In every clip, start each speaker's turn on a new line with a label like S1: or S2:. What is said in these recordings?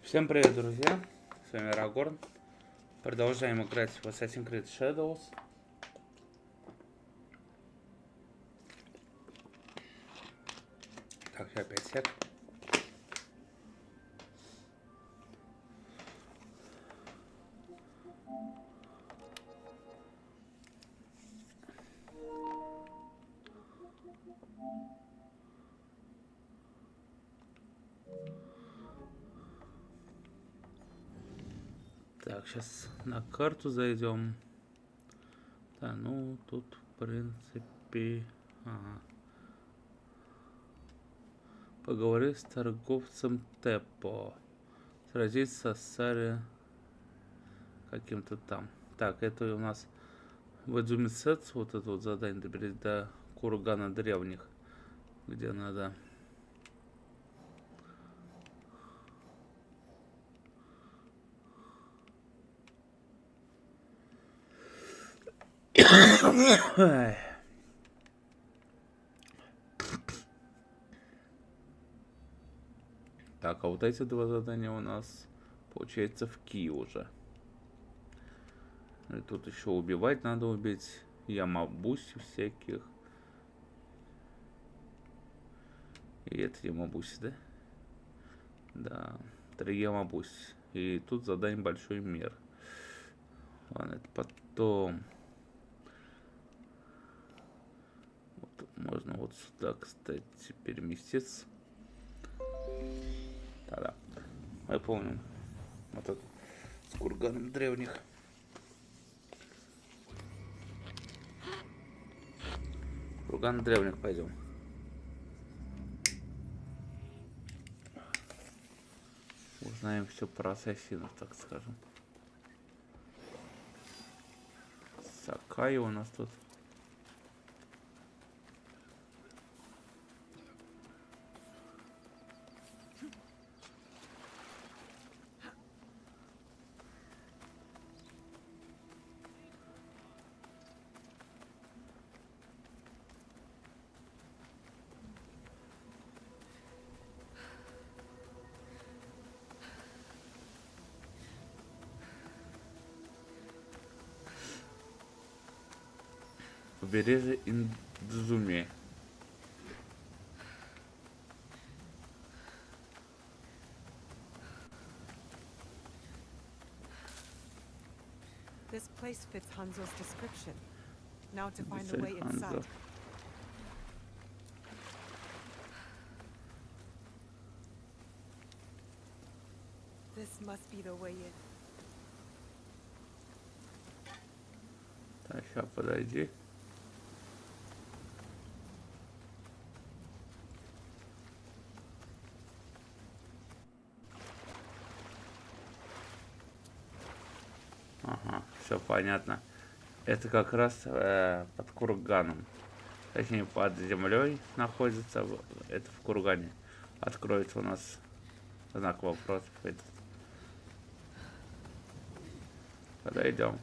S1: Всем привет, друзья! С вами Aragorn. Продолжаем играть в sCreedShadows. Так, сейчас 5 сек. Так, сейчас на карту зайдем. Да, ну тут в принципе... Ага. Поговори с торговцем Тепо. Сразиться с царем каким-то там. Так, это у нас в Эдзумисец, вот это вот задание, доберись до кургана древних, где надо... Так, а вот эти два задания у нас, получается, в Ки уже. И тут еще убивать надо убить ямабуси всяких. И это ямабуси, да? Да, 3 ямабуси. И тут задание большой мир. Ладно, это потом. Вот, можно вот сюда, кстати, переместиться. Да-да. Мы помним. Вот это с курганом древних. Курган древних пойдем. Узнаем все про ассасинов, так скажем. Сакай у нас тут. Побережье Индзуми.
S2: This place fits Hanzo's description. Now to find the way inside. This must be the way in.
S1: Так, сейчас подойди. Ага, все понятно. Это как раз под курганом. Точнее, под землей находится. Это в кургане. Откроется у нас знак вопроса. Подойдем.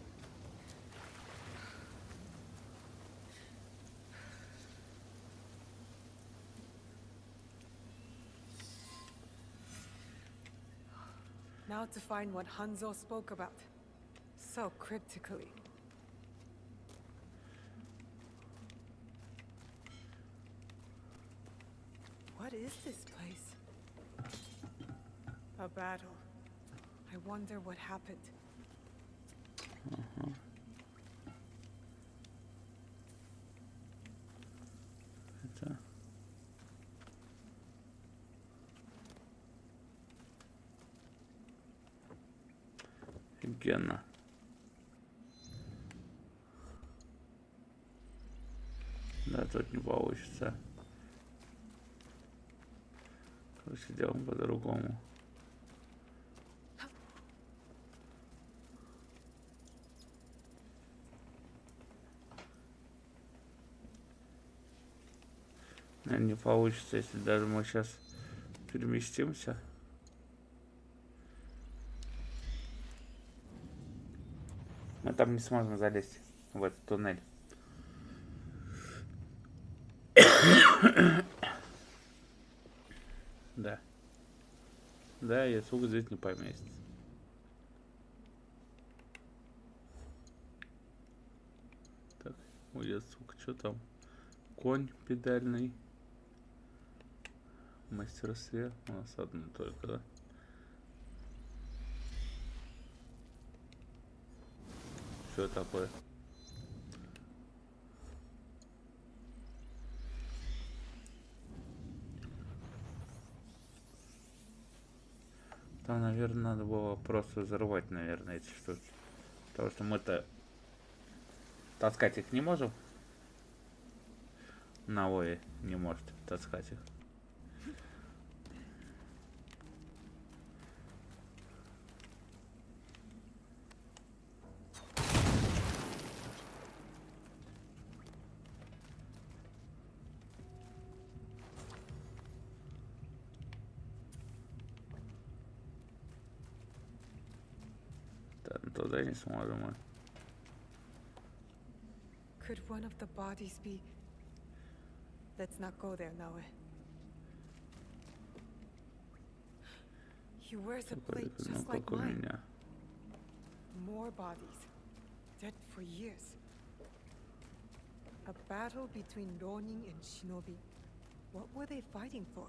S2: Now to find what Hanzo spoke about. So cryptically. What is this place? A battle. I wonder what happened.
S1: Это... Офигенно. Да, тут не получится. Короче, делаем по-другому. Не получится, если даже мы сейчас переместимся. Мы там не сможем залезть в этот туннель. Да. Да, и сука здесь не поместится. Так, ой, сука, что там? Конь педальный. В мастерстве у нас одно только, да? Что такое? Там, наверное, надо было просто взорвать, наверное, эти штуки. Потому что мы-то таскать их не можем. Навои не может таскать их. Туда не сможем мы.
S2: Could one of the bodies be? Let's not go there, Noe. He wears a plate just like mine. More bodies, dead for years. A battle between Ronin and Shinobi. What were they fighting for?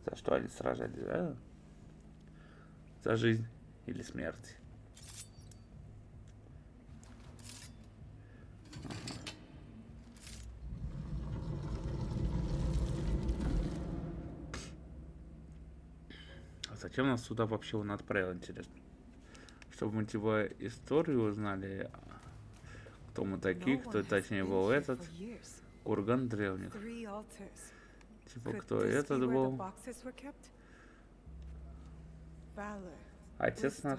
S1: За что они сражались, да? За жизнь или смерть? А зачем нас сюда вообще он отправил, интересно? Чтобы мы типа историю узнали, кто мы такие, кто точнее был этот курган древних. Типа, кто этот был? Отец наш.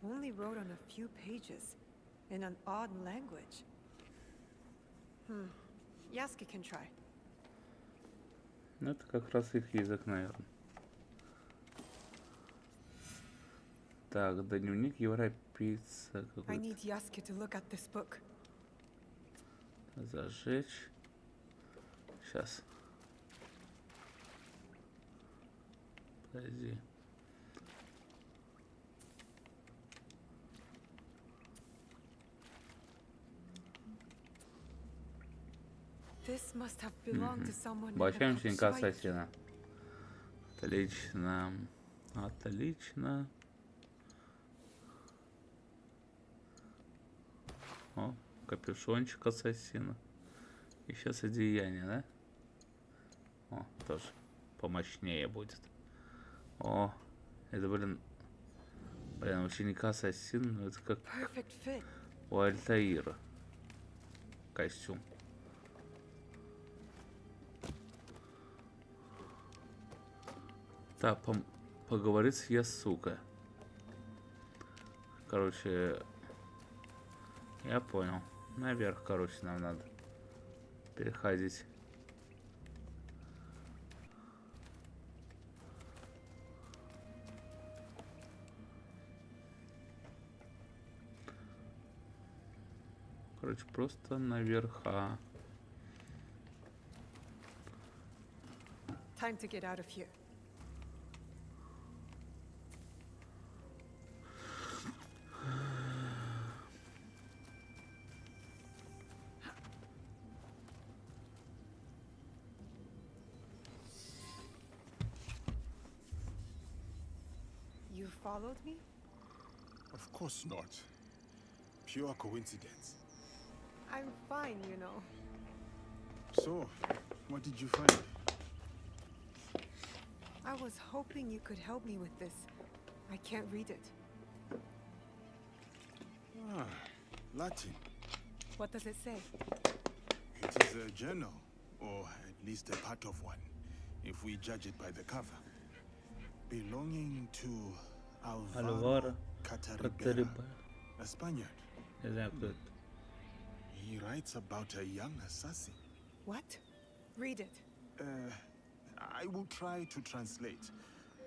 S2: Only wrote on a few pages in an odd language. Yasuke can try.
S1: Ну, это как раз их язык, наверное. Так, дневник европейца
S2: I need Yasuke to look at this book.
S1: Зажечь. Сейчас. Подожди.
S2: This must have belonged to someone.
S1: Большая меченька Асасина. Отлично. Отлично. О, капюшончик Асасина. И сейчас одеяние, да? О, тоже помощнее будет. О, это, блин, ученика Асасин, ну это как у Альтаира. Костюм. Так, поговорить с Ясука. Короче, я понял. Наверх, короче, нам надо переходить. Короче, просто наверха.
S2: Time to get out of here. You followed me?
S3: Of course not. Pure coincidence.
S2: I'm fine, you know.
S3: So, what did you find?
S2: I was hoping you could help me with this. I can't read it.
S3: Ah, Latin.
S2: What does it say?
S3: It is a journal, or at least a part of one, if we judge it by the cover. Belonging to Alvaro Cataribera, a Spaniard.
S1: Не знаю, кто это.
S3: He writes about a young assassin.
S2: What? Read it.
S3: I will try to translate,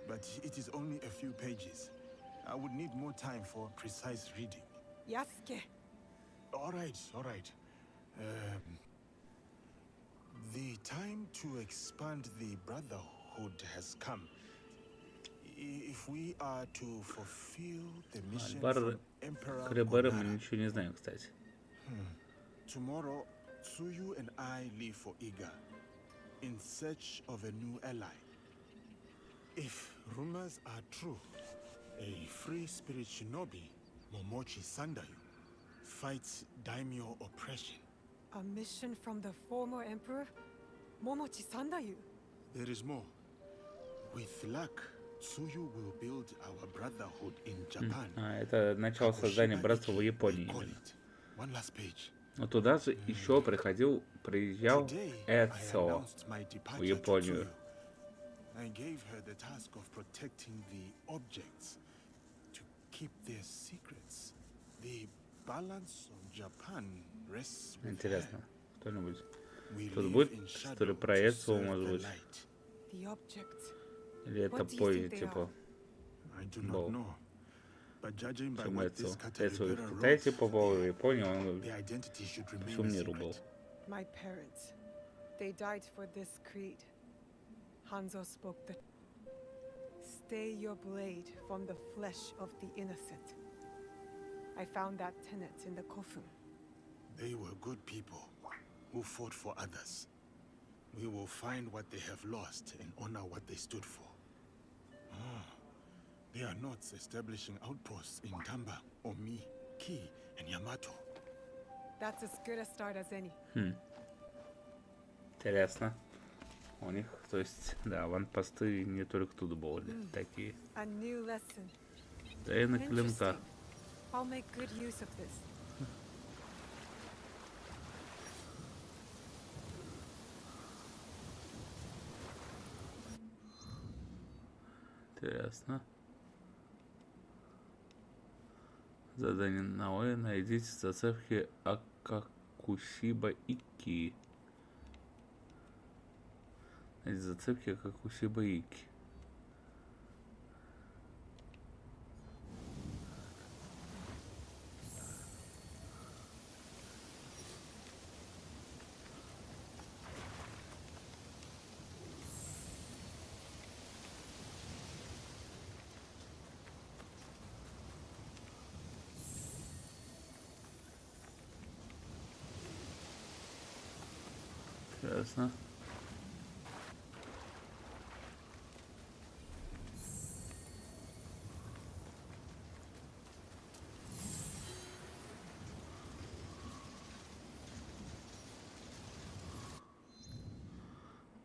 S3: but it is only a few pages. I would need more time for precise reading.
S2: Yasuke.
S3: All right, all right. The time to expand the brotherhood has come. If we are to fulfill the mission from Emperor
S1: Кребера мы
S3: Konara,
S1: ничего не знаем, кстати.
S3: tomorrow, Tsuyu and I leave for Iga in search of a new ally. If rumors are true, a free spirit shinobi, Momochi Sandayu, fights daimyo oppression.
S2: A mission from the former emperor? Momochi Sandayu?
S3: There is more. With luck, Tsuyu will build our brotherhood in Japan.
S1: Это начало создания братства в Японии именно.
S3: One last page.
S1: Но туда же еще приезжал Эцо в Японию.
S3: I gave her the task of protecting the objects, to keep their secrets. The balance of Japan rests with
S1: Интересно, кто-нибудь
S3: her.
S1: тут будет история про Эцо, может быть?
S2: The objects.
S1: Или это
S2: What do you
S1: позже,
S2: think they
S1: типа,
S3: I do
S1: был.
S3: not know. But judging by
S1: Чем
S3: what this
S1: Эцо в
S3: Caterpillar
S1: Китае
S3: wrote,
S1: попал, в Японию, он
S3: the identity should
S1: по
S3: remain
S1: всему
S3: a
S1: миру был.
S3: secret.
S2: My parents. They died for this creed. Hanzo spoke the... Stay your blade from the flesh of the innocent. I found that tenet in the kofun.
S3: They were good people who fought for others. We will find what they have lost and honor what they stood for. They are not establishing outposts in Tamba, Omi, Ki, and Yamato.
S2: That's as good a start as any.
S1: Интересно. У них, то есть, да, аванпосты не только тут были такие.
S2: A new lesson.
S1: Да и на клинках.
S2: Interesting. I'll make good use of this.
S1: Интересно. Задание Наоэ. Найдите зацепки Акакусиба Ики. Найдите зацепки Акакусиба Ики. Интересно.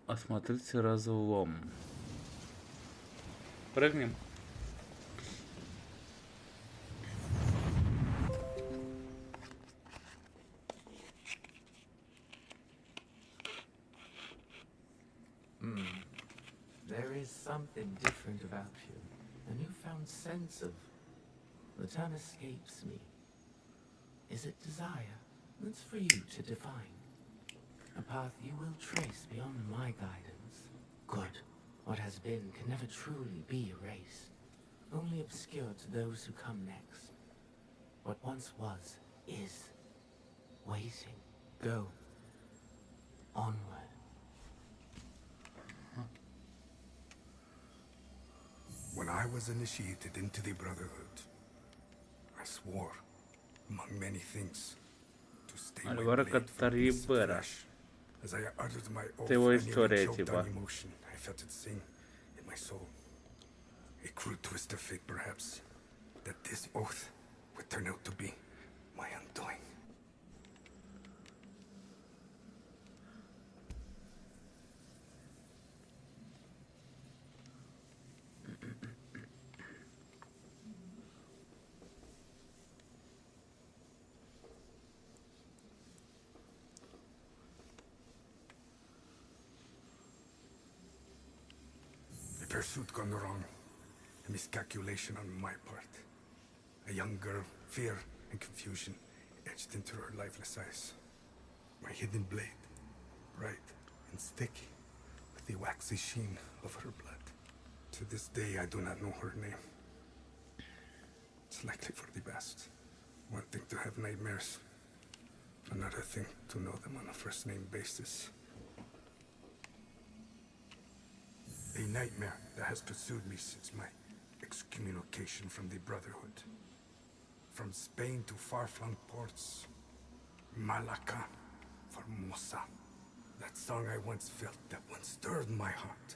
S1: Осмотрите разлом. Прыгнем.
S4: There is something different about you. A newfound sense of... The term escapes me. Is it desire? That's for you to define. A path you will trace beyond my guidance. Good. What has been can never truly be erased. Only obscured to those who come next. What once was, is. Waiting. Go. Onward.
S5: When I was initiated into the Brotherhood, I swore, among many things, to stay my
S1: Alvaro
S5: blade from beasts of
S1: Cataribera.
S5: flesh. As I uttered my oath,
S1: Ты его
S5: I nearly
S1: история,
S5: choked
S1: типа.
S5: on emotion. I felt it sing in my soul. A cruel twist of fate, perhaps, that this oath would turn out to be my undoing. pursuit gone wrong. A miscalculation on my part. A young girl, fear and confusion etched into her lifeless eyes. My hidden blade, bright and sticky, with the waxy sheen of her blood. To this day, I do not know her name. It's likely for the best. One thing to have nightmares, another thing to know them on a first-name basis. A nightmare that has pursued me since my excommunication from the Brotherhood. From Spain to far-flung ports, Malacca, Formosa. That song I once felt, that once stirred my heart.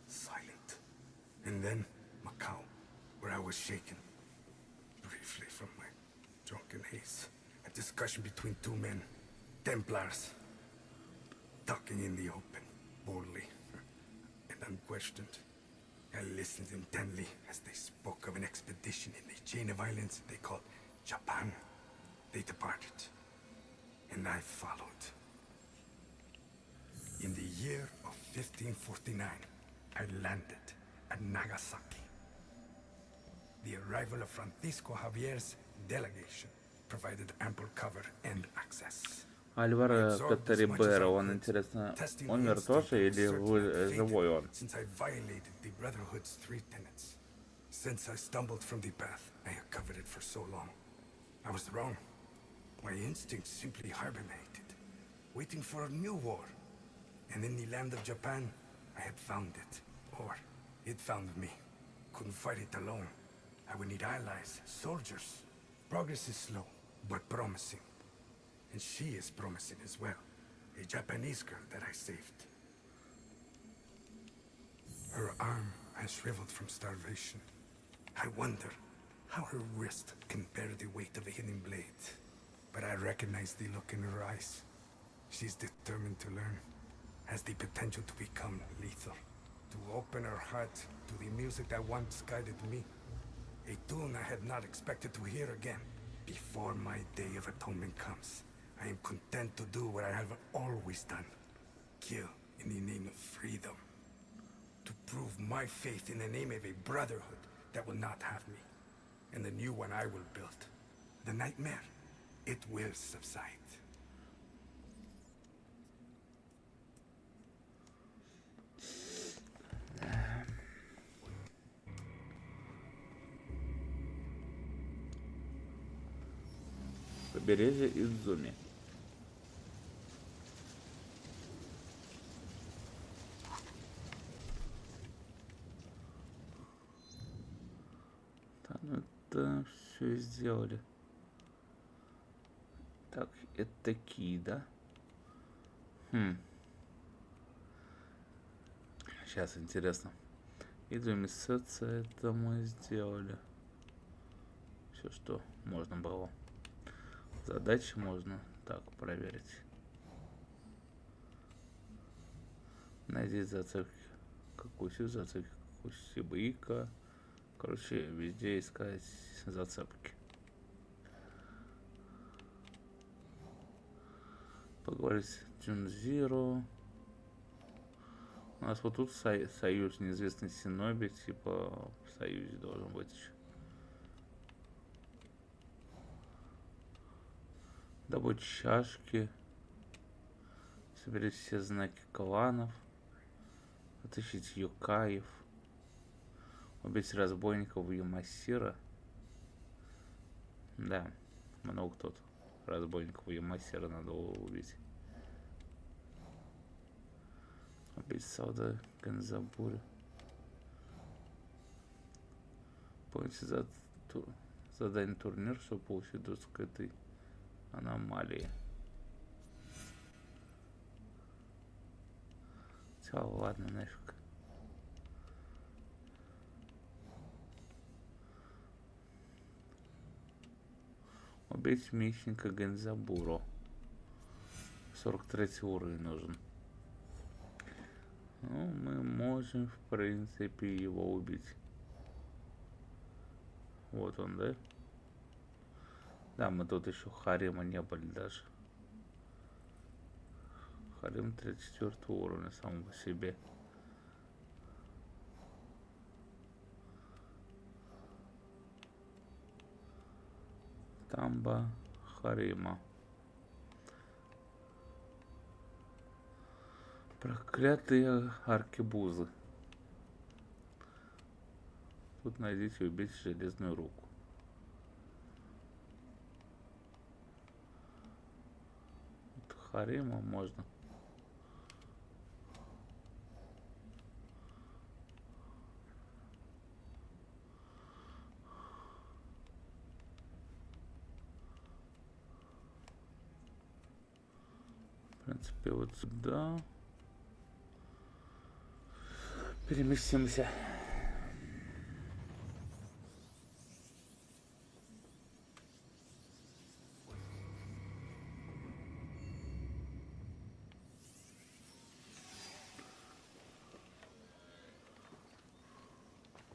S5: Silent. And then Macau, where I was shaken. Briefly from my drunken haze. A discussion between two men, Templars. Talking in the open, boldly and unquestioned. I listened intently as they spoke of an expedition in a chain of islands they called Japan. They departed, and I followed. In the year of 1549, I landed at Nagasaki. The arrival of Francisco Javier's delegation provided ample cover and access.
S1: Альваро Катарибера, он, интересно, умер тоже или живой он?
S5: Since I violated the Brotherhood's 3 tenets. Since I stumbled from the path, I have covered it for so long. I was wrong. My instincts simply hibernated, waiting for a new war. And in the land of Japan, I had found it. Or it found me. Couldn't fight it alone. I would need allies, soldiers. Progress is slow, but promising. And she is promising as well. A Japanese girl that I saved. Her arm has shriveled from starvation. I wonder how her wrist can bear the weight of a hidden blade. But I recognize the look in her eyes. She's determined to learn. Has the potential to become lethal. To open her heart to the music that once guided me. A tune I had not expected to hear again. Before my day of atonement comes, I am content to do what I have always done. Kill in the name of freedom. To prove my faith in the name of a brotherhood that will not have me. And the new one I will build. The nightmare, it will subside.
S1: Побережье Идзуми. Там это все сделали. Так, это такие, да? Сейчас интересно. Идзуми Сетса, это мы сделали. Все, что можно было. Задачи можно так проверить. Найди зацепки. Какую зацепки? Какую сибика. Короче, везде искать зацепки. Поговорить с Джунзиро. У нас вот тут союз, неизвестный синоби, типа в союзе должен быть еще. Добыть чашки. Соберите все знаки кланов. Отыщите юкаев. Убить разбойников в Ямасира. Да, много тут разбойников в Ямасира надо убить. Убить Сауда Ганзабури. Помните задание турнир, чтобы получить доступ к этой аномалии. Все, ладно, нафиг. Убить мечника Гензабуро. 43 уровень нужен. Ну, мы можем, в принципе, его убить. Вот он, да? Да, мы тут еще Харима не были даже. Харим 34 уровня сам по себе. Тамба Харима. Проклятые аркебузы. Тут найдите и убейте железную руку. Вот Харима можно. В принципе, вот сюда переместимся.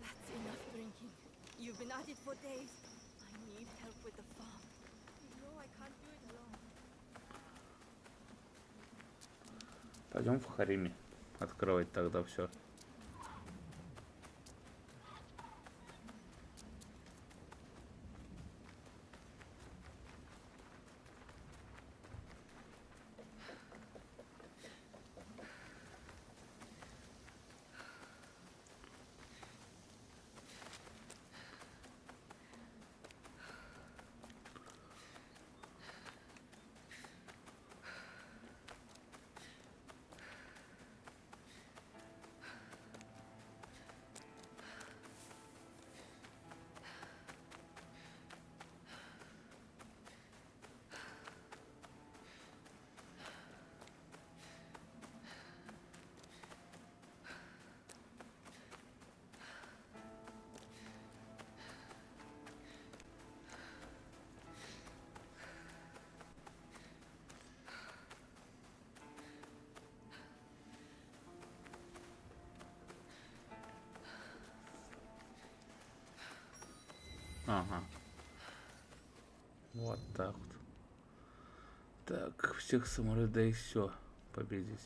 S6: That's enough drinking. You've been at it for days. I need help with the farm. You know I can't do it alone.
S1: Пойдем в Хариме открывать тогда все. Ага. Вот так вот. Так, всех самурай, да и все. Победить.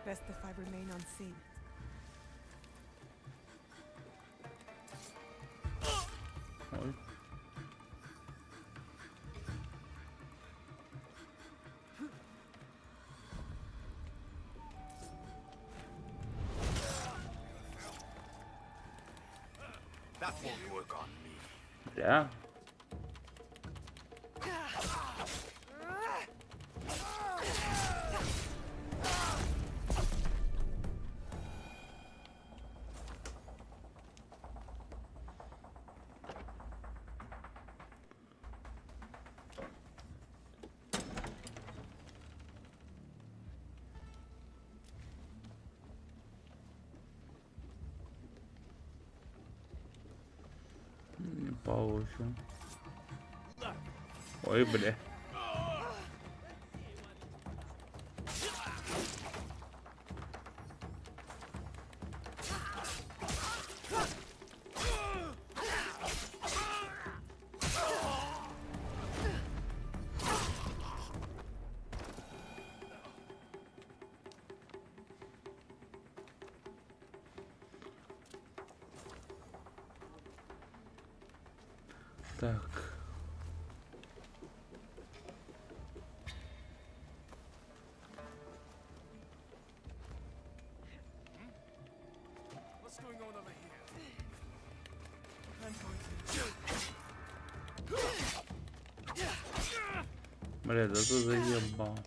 S2: Best if I remain unseen.
S1: Ой.
S3: That won't work on me.
S1: Бля. Не получу. Ой, бля. Так.
S3: What's going on over here?
S1: Бля, да ты заебал.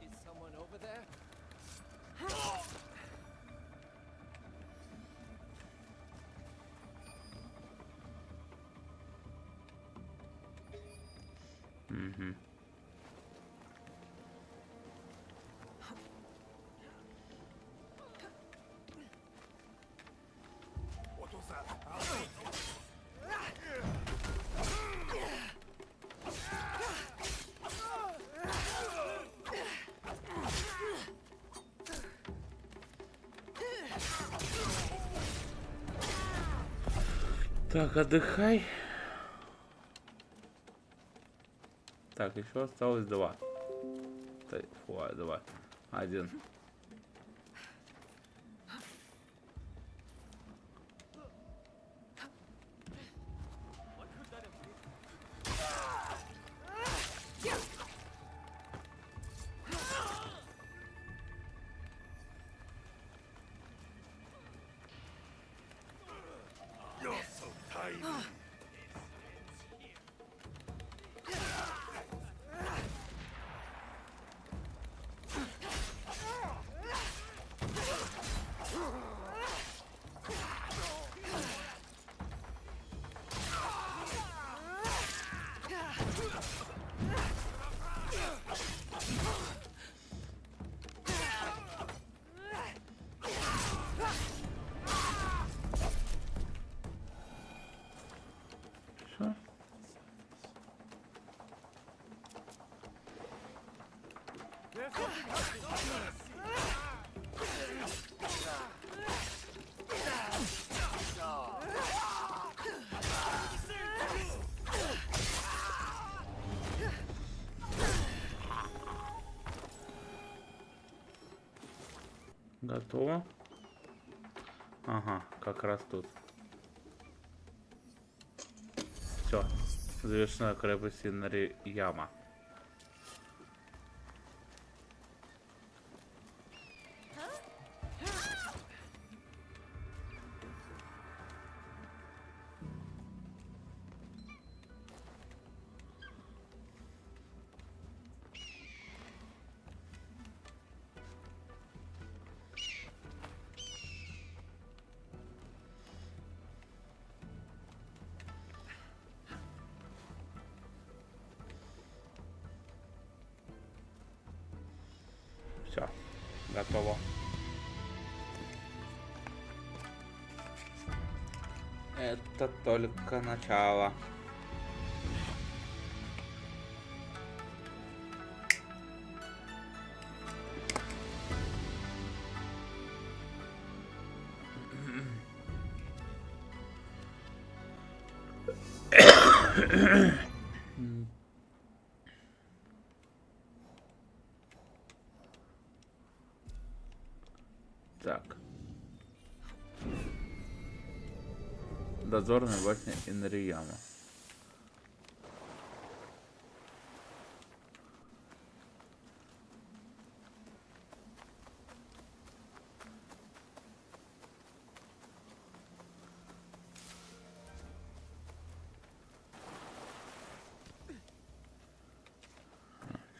S7: Is someone over there?
S1: Угу. Так, отдыхай. Так, еще осталось 2. Фу, 2. 1. Готово. Ага, как раз тут. Все. Завершена крепость Яма. Все, готово. Это только начало. Так. Дозорная башня Инрияма.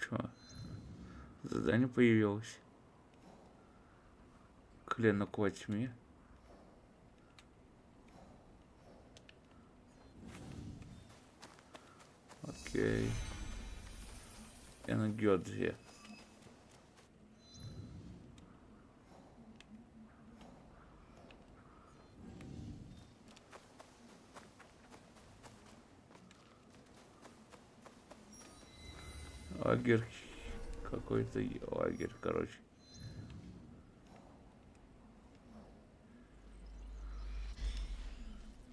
S1: Чё? Задание появилось. Клинок во тьме. Окей. Энгёдзе. Лагерь. Какой-то лагерь, короче.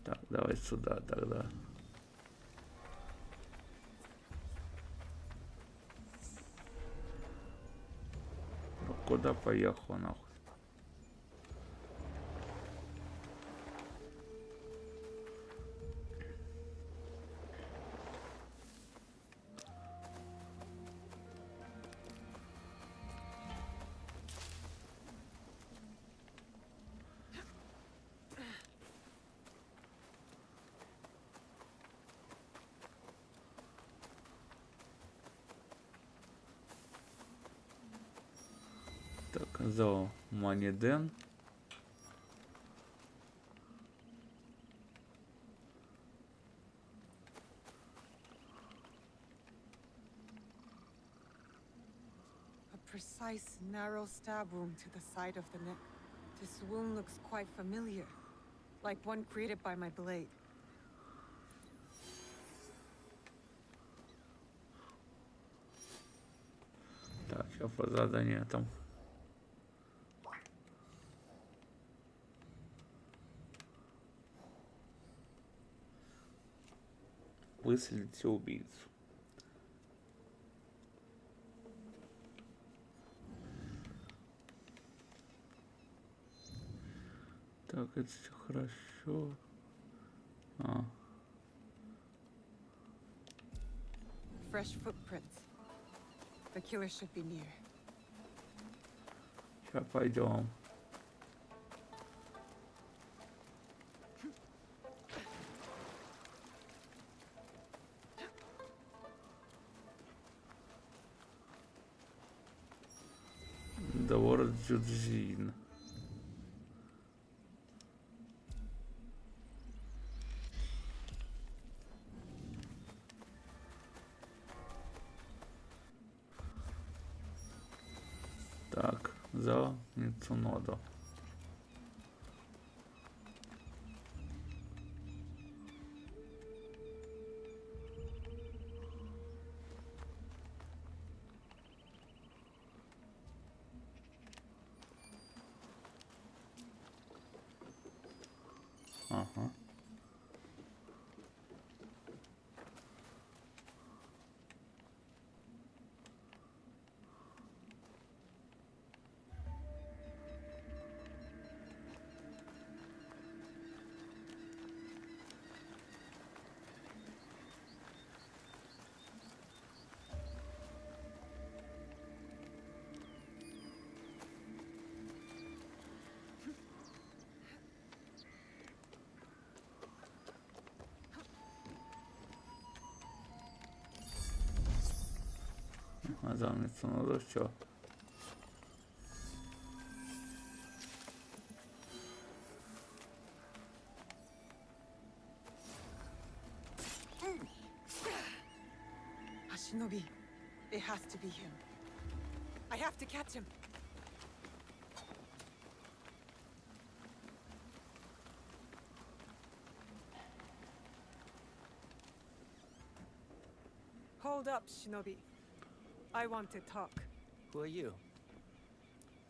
S1: Так, давай сюда тогда. Ну, куда поехал нахуй? Так, зал Маниден.
S2: A precise, narrow stab wound to the side of the neck. This wound looks quite familiar, like one created by my blade.
S1: Так, сейчас по заданию там. Выследите убийцу. Так, это все хорошо.
S2: Fresh footprints. The killer should be near.
S1: Сейчас пойдем. Добро Джуджин. Так, за Мицуноду. Ага. А за Мицуноду что?
S2: Shinobi, it has to be him. I have to catch him. Hold up, Shinobi. I want to talk.
S7: Who are you?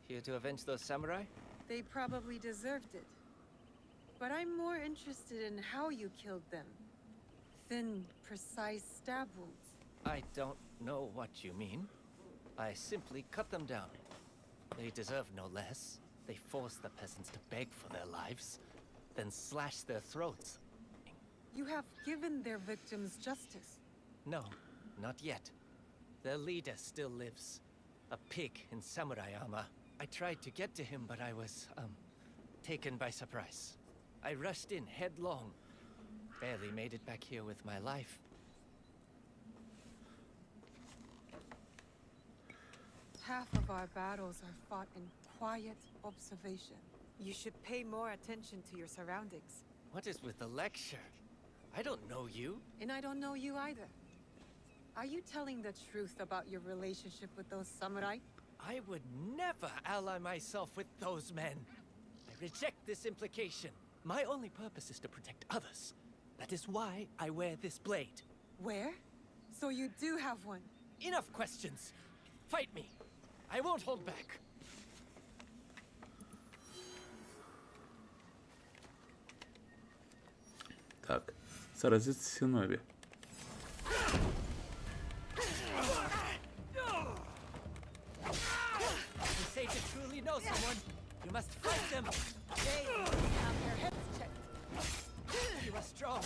S7: Here to avenge those samurai?
S2: They probably deserved it. But I'm more interested in how you killed them. Thin, precise stab wounds.
S7: I don't know what you mean. I simply cut them down. They deserve no less. They forced the peasants to beg for their lives, then slashed their throats.
S2: You have given their victims justice.
S7: No, not yet. Their leader still lives. A pig in samurai armor. I tried to get to him, but I was, taken by surprise. I rushed in headlong. Barely made it back here with my life.
S2: Half of our battles are fought in quiet observation. You should pay more attention to your surroundings.
S7: What is with the lecture? I don't know you.
S2: And I don't know you either. Are you telling the truth about your relationship with those samurai?
S7: I would never ally myself with those men. I reject this implication. My only purpose is to protect others. That is why I wear this blade.
S2: Where? So you do have one.
S7: Enough questions. Fight me. I won't hold back.
S1: Так, сразиться с Синоби.
S7: You say to truly know someone, you must fight them.
S2: They have their heads checked.
S7: You are strong.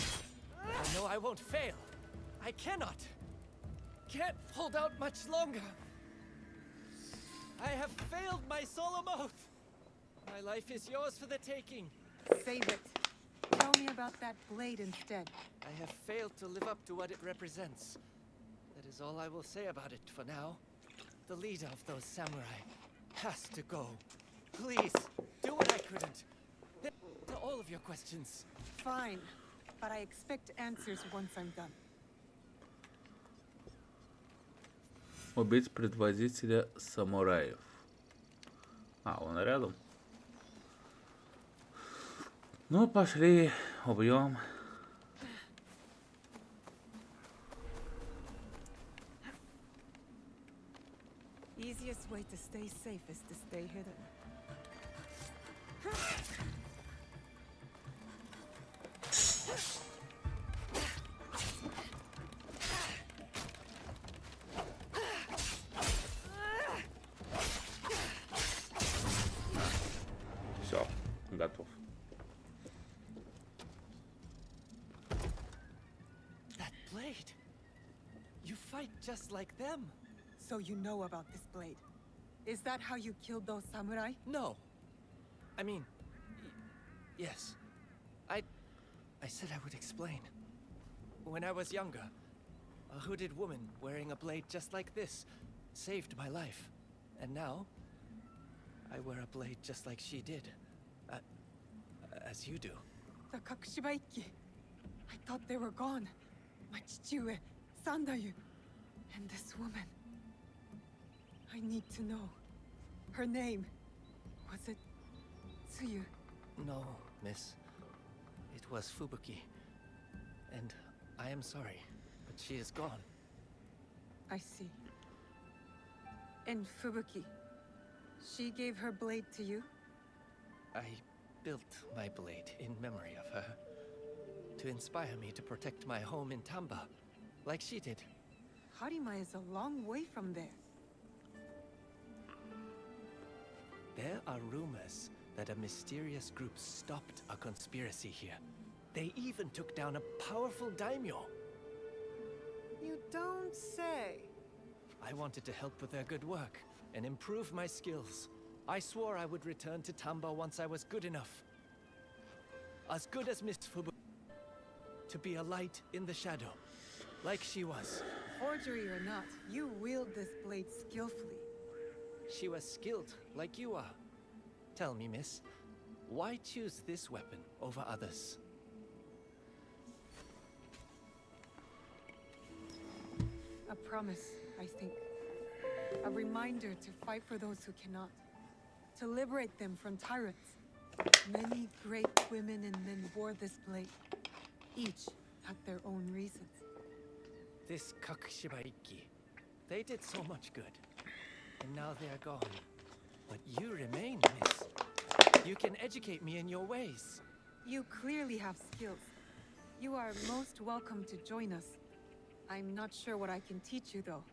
S7: I know I won't fail. I cannot. Can't hold out much longer. I have failed my solo oath. My life is yours for the taking.
S2: Save it. Tell me about that blade instead.
S7: I have failed to live up to what it represents. That is all I will say about it for now. The leader of those samurai has to go. Please, do what I couldn't. To all of your questions.
S2: Fine, but I expect answers once I'm done.
S1: Убить предводителя самураев. А, он рядом. Ну, пошли, убьем.
S2: Easiest way to stay safe is to stay hidden.
S7: fight just like them.
S2: So you know about this blade. Is that how you killed those samurai?
S7: No. I mean, yes. I said I would explain. When I was younger, a hooded woman wearing a blade just like this saved my life. And now, I wear a blade just like she did. As you do.
S2: The Kakushibaiki. I thought they were gone. My chichiue, Sandayu, and this woman. I need to know. Her name. Was it Tsuyu?
S7: No, miss. It was Fubuki. And I am sorry, but she is gone.
S2: I see. And Fubuki, she gave her blade to you?
S7: I built my blade in memory of her. To inspire me to protect my home in Tamba, like she did.
S2: Harima is a long way from there.
S7: There are rumors that a mysterious group stopped a conspiracy here. They even took down a powerful daimyo.
S2: You don't say.
S7: I wanted to help with their good work and improve my skills. I swore I would return to Tamba once I was good enough. As good as Miss Fubu. To be a light in the shadow, like she was.
S2: Forgery or not, you wield this blade skillfully.
S7: She was skilled, like you are. Tell me, miss, why choose this weapon over others?
S2: A promise, I think. A reminder to fight for those who cannot. To liberate them from tyrants. Many great women and men wore this blade. Each had their own reasons.
S7: This Kakushibaiki, they did so much good. And now they are gone. But you remain, miss. You can educate me in your ways.
S2: You clearly have skills. You are most welcome to join us. I'm not sure what I can teach you, though.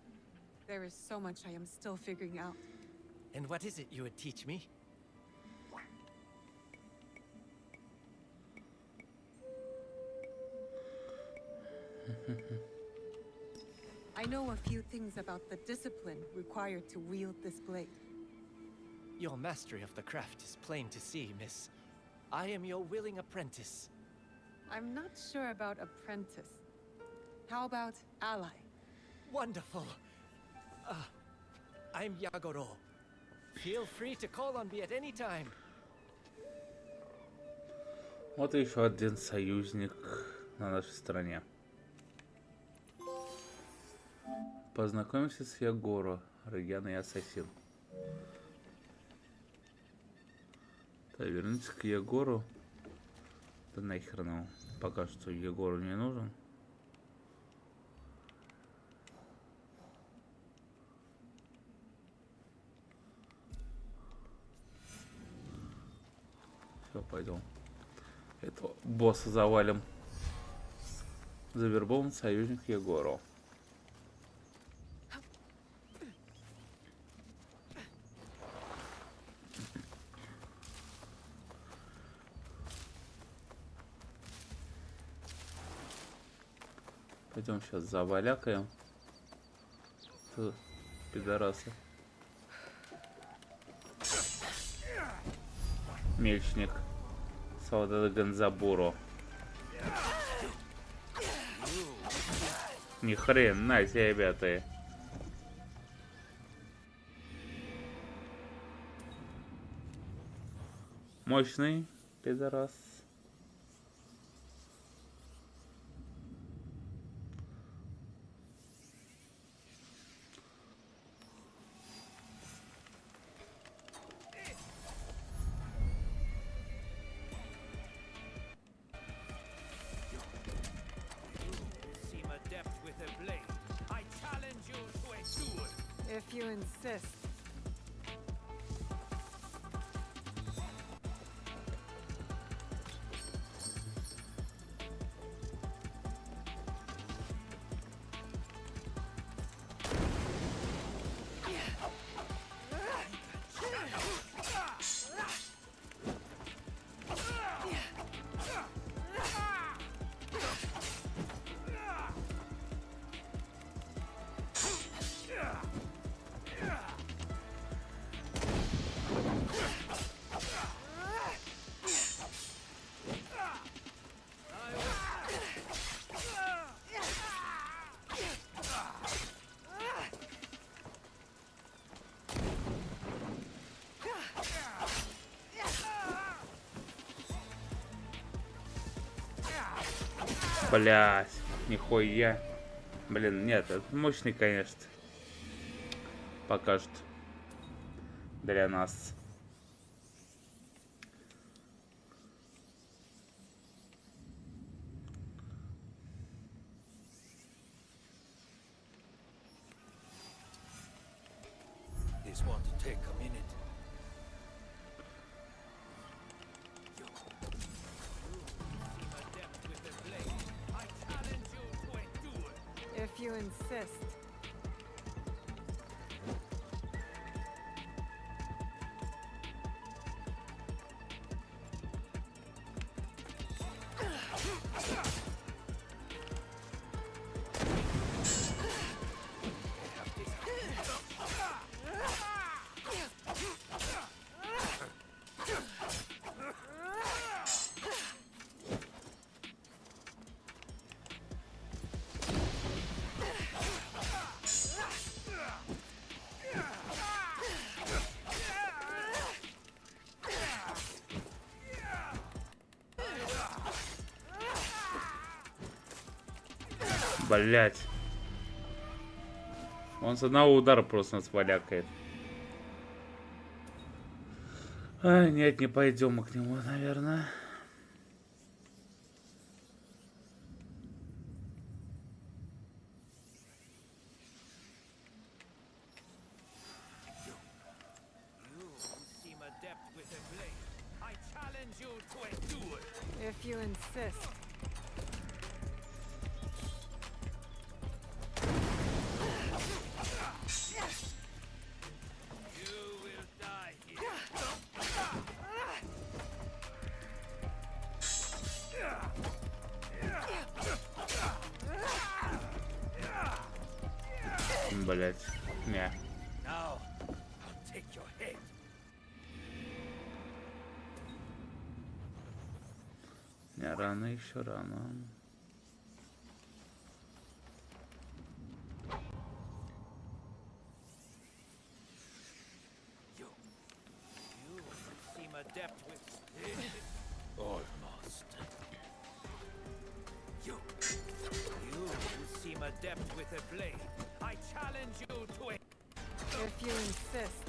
S2: There is so much I am still figuring out.
S7: And what is it you would teach me?
S2: I know a few things about the discipline required to wield this blade.
S7: Your mastery of the craft is plain to see, miss. I am your willing apprentice.
S2: I'm not sure about apprentice. How about ally?
S7: Wonderful. I'm Yagoro. Feel free to call on me at any time.
S1: Вот и еще один союзник на нашей стороне. Познакомимся с Ягоро, Региана и Асасин. Так, вернемся к Егору. Да нахер нам. Пока что Егору не нужен. Все, пойдем. Этого босса завалим. Завербован союзник Егору. Пойдем сейчас завалякаем. Пидорасы. Мечник. Солдат Ганзабуро. Ни хрена себе, ребята. Мощный пидорас.
S2: If you insist.
S1: Блять, нихуя. Блин, нет, это мощный, конечно. Пока что. Для нас.
S7: This won't take a minute.
S2: If you insist.
S1: Блять. Он с одного удара просто нас валякает. Ай, нет, не пойдем мы к нему, наверное.
S2: If you insist.
S1: Блять, не.
S7: Now, I'll take your head.
S1: Не, рано, еще рано.
S7: You seem adept with almost. You seem adept with a blade. I challenge you to it.
S2: If you insist.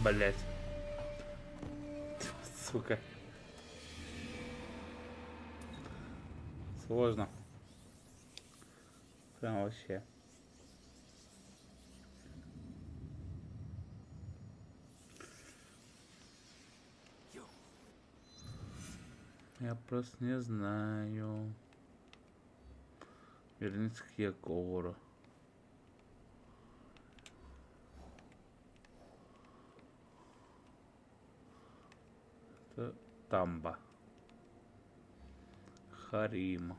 S1: Блять. Сука. Сложно. Прям вообще. Я просто не знаю. Вернись к Егору. Это Тамба. Харима.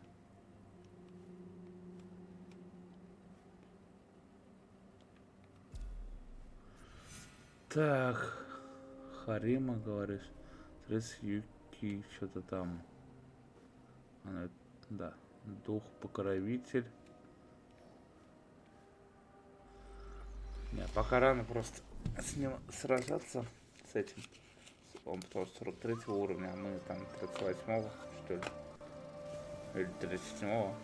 S1: Так. Харима, говоришь? Стресс Юки, что-то там. Она, да. Дух-покровитель. Не, пока рано просто с ним сражаться, с этим. Он потому что 43 уровня, а мы там 38-го, что ли. Или 37-го.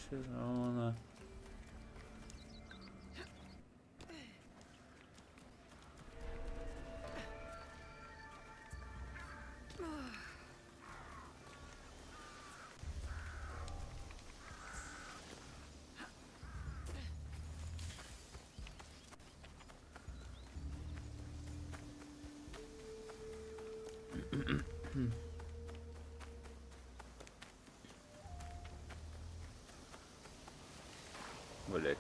S1: Сезона. Блять.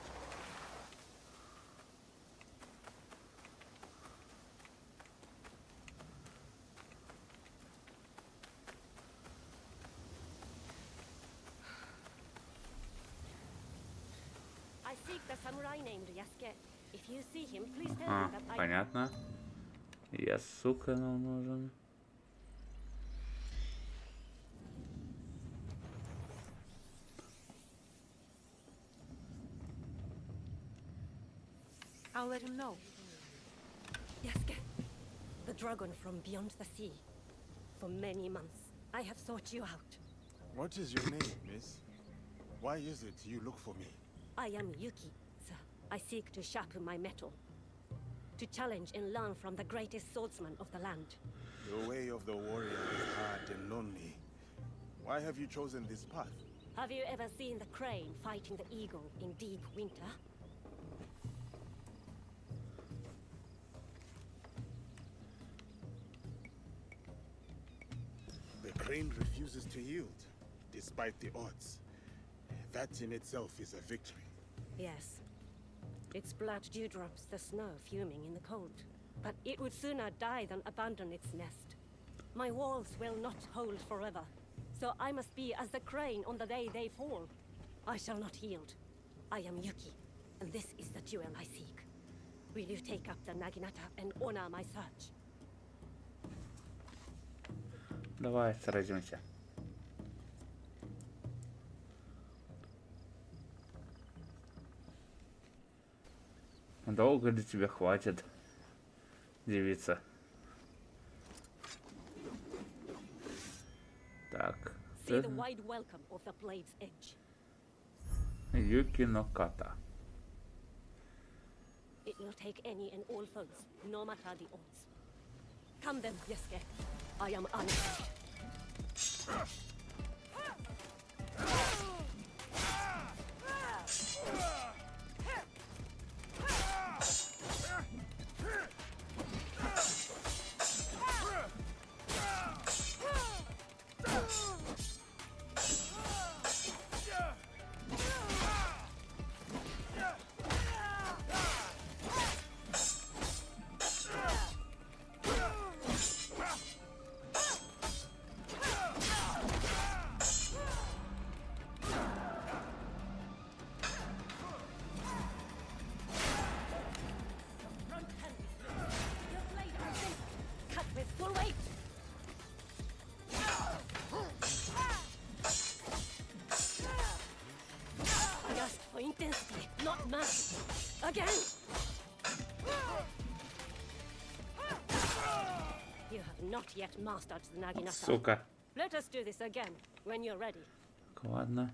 S6: I seek the samurai named Yasuke. If you see him, please tell him that I...
S1: Понятно. Я, сука, нам нужен.
S2: I'll let him know.
S6: Yasuke, the dragon from beyond the sea. For many months, I have sought you out.
S3: What is your name, miss? Why is it you look for me?
S6: I am Yuki, sir. I seek to sharpen my mettle. To challenge and learn from the greatest swordsman of the land.
S3: The way of the warrior is hard and lonely. Why have you chosen this path?
S6: Have you ever seen the crane fighting the eagle in deep winter?
S3: The crane refuses to yield, despite the odds. That in itself is a victory.
S6: Yes. Its blood dewdrops the snow fuming in the cold. But it would sooner die than abandon its nest. My walls will not hold forever. So I must be as the crane on the day they fall. I shall not yield. I am Yuki, and this is the jewel I seek. Will you take up the Naginata and honor my search?
S1: Давай сразимся. Долго ли тебе хватит, девица? Так.
S6: See the wide welcome of the blade's edge.
S1: Юки но Ката.
S6: It will take any and all foes, no matter the odds. Come then, Yasuke. I am unafraid. Again! You have not yet mastered the Naginata.
S1: Сука.
S6: Let us do this again when you're ready.
S1: Ладно.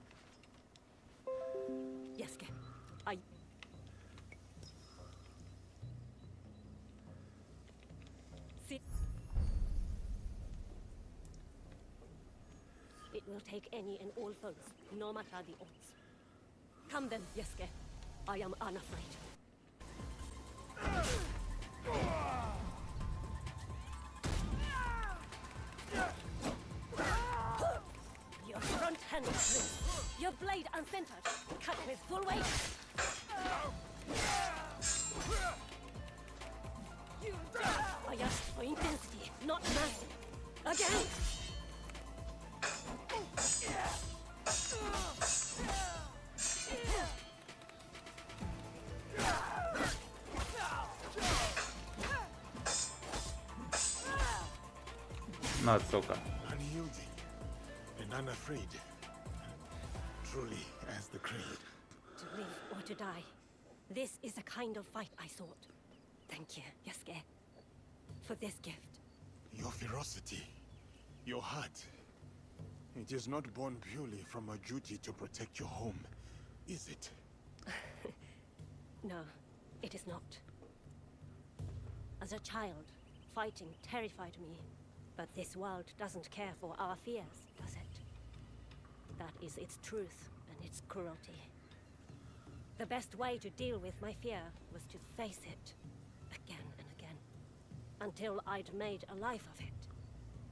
S6: Yasuke, See. It will take any and all foes, no matter the odds. Come then, Yasuke. I am unafraid. Your front hand is loose. Your blade uncentered. Cut with full weight. I asked for intensity, not mercy. Again!
S1: На, сука.
S3: Unyielding and unafraid. Truly as the creed.
S6: To live or to die. This is the kind of fight I sought. Thank you, Yasuke, for this gift.
S3: Your ferocity, your heart. It is not born purely from a duty to protect your home, is it?
S6: No, it is not. As a child, fighting terrified me. But this world doesn't care for our fears, does it? That is its truth and its cruelty. The best way to deal with my fear was to face it again and again, until I'd made a life of it.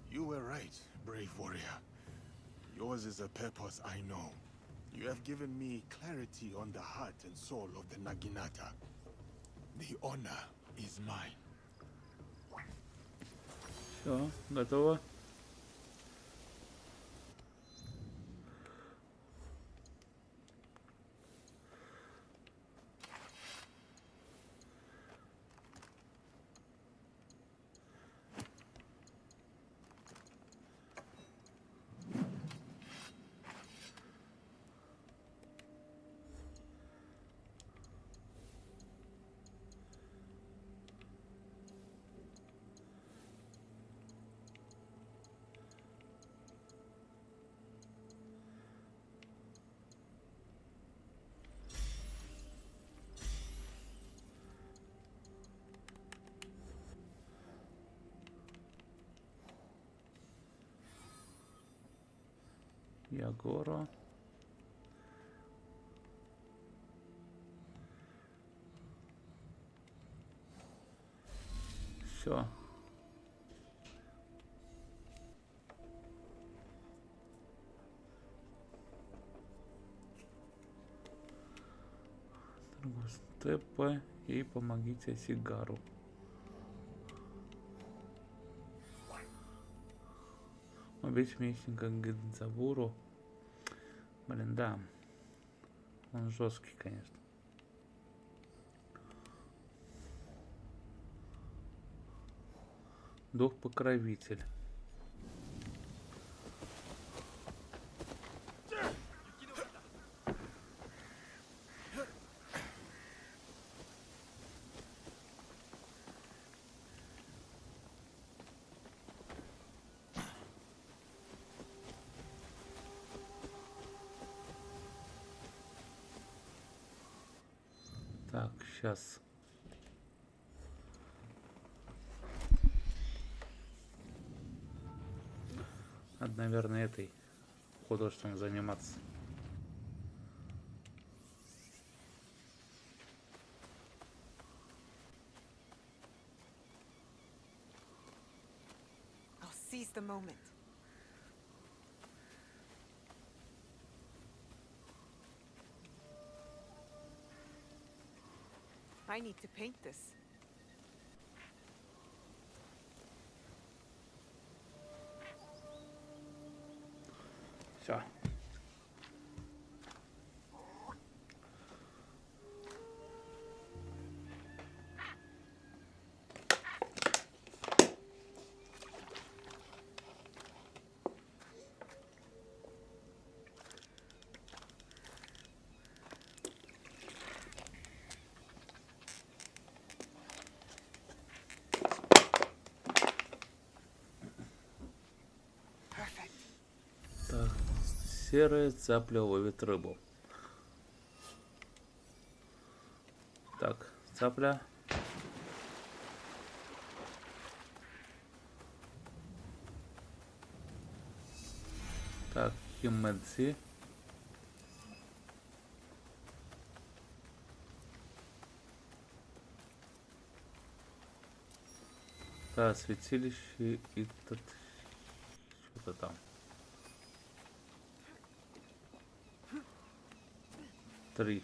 S3: You were right, brave warrior. Yours is a purpose I know. You have given me clarity on the heart and soul of the Naginata. The honor is mine.
S1: Все, готово. Ягора. Все. ТП и помогите сигару. Убить местника Гидзабуру. Блин, да. Он жесткий, конечно. Дух-покровитель. Так, сейчас. Надо, наверное, этой художеством заниматься.
S2: I'll seize the moment. I need to paint this.
S1: Все. Так, серая цапля ловит рыбу. Так, цапля. Так, химедзи. Да, святилище и тут что-то там. Три.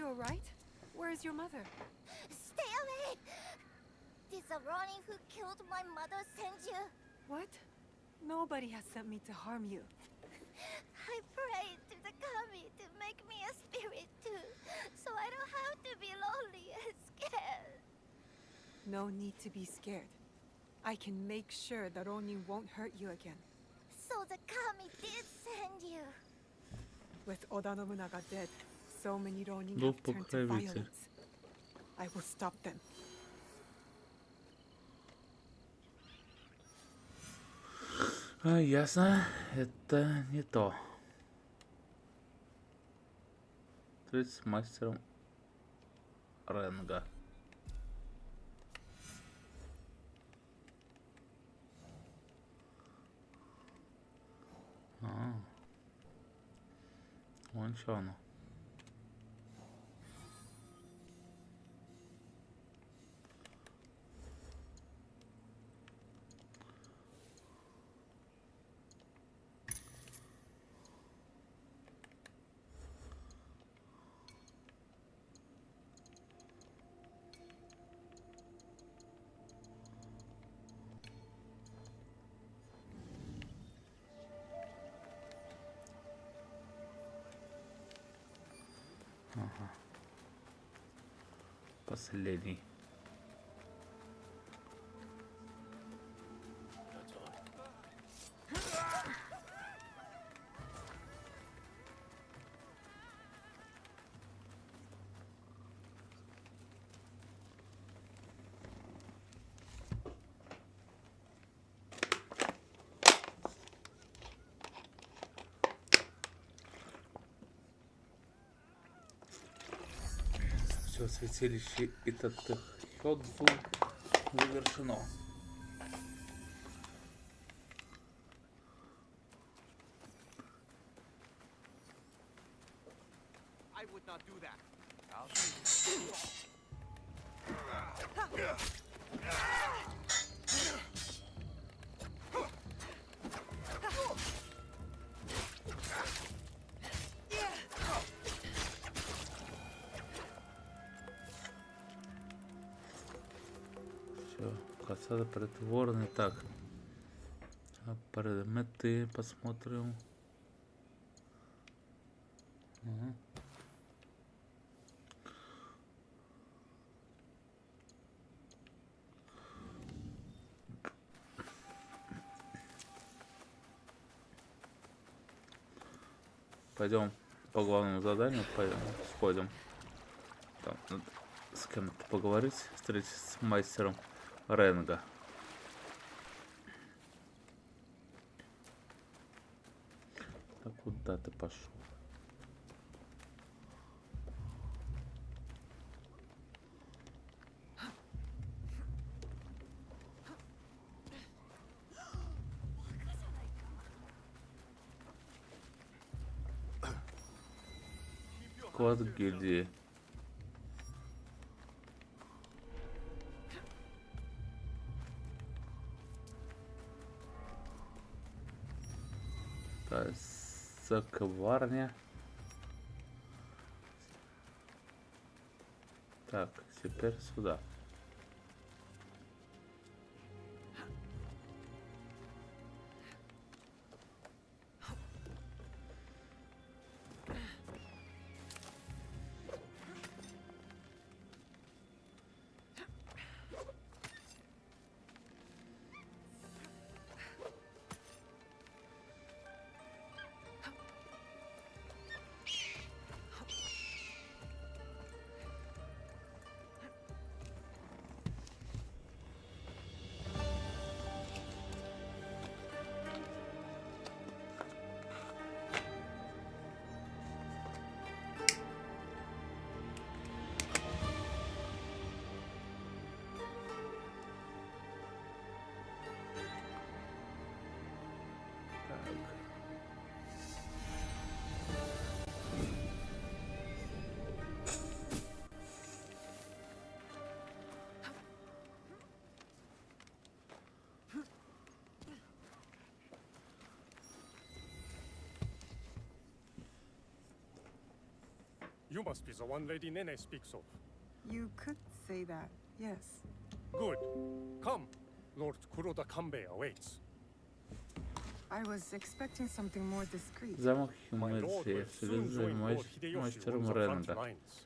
S2: all right? Where is your mother?
S8: Stay away! Did the Ronin who killed my mother send you?
S2: What? Nobody has sent me to harm you.
S8: I prayed to the kami to make me a spirit too, so I don't have to be lonely and scared.
S2: No need to be scared. I can make sure that Ronin won't hurt you again.
S8: So the kami did send you.
S2: With Oda Nobunaga dead, so many Ronin
S1: Ну,
S2: have turned to
S1: покровитель.
S2: violence. I will stop them.
S1: Ясно, это не то. Встретиться с мастером Ренга. Вон что оно. Ага. Последний. Все, святилище Итатхёдзу завершено.
S9: I would not do that.
S1: Все, касада притворный. Так, предметы посмотрим. Ага. Пойдем по главному заданию, сходим. Там надо с кем-то поговорить, встретиться с мастером Ренга. А куда ты пошел? Склад гильдии. Заковарня. Так, теперь сюда.
S10: You must be the one Lady Nene speaks of.
S2: You could say that, yes.
S10: Good. Come. Lord Kuroda Kanbei awaits.
S2: I was expecting something more discreet.
S1: Замок
S10: My lord will
S1: Химэдзи,
S10: soon
S1: вслед за
S10: join Lord Hideyoshi
S1: мастером
S10: on the front
S1: Ренга.
S10: lines.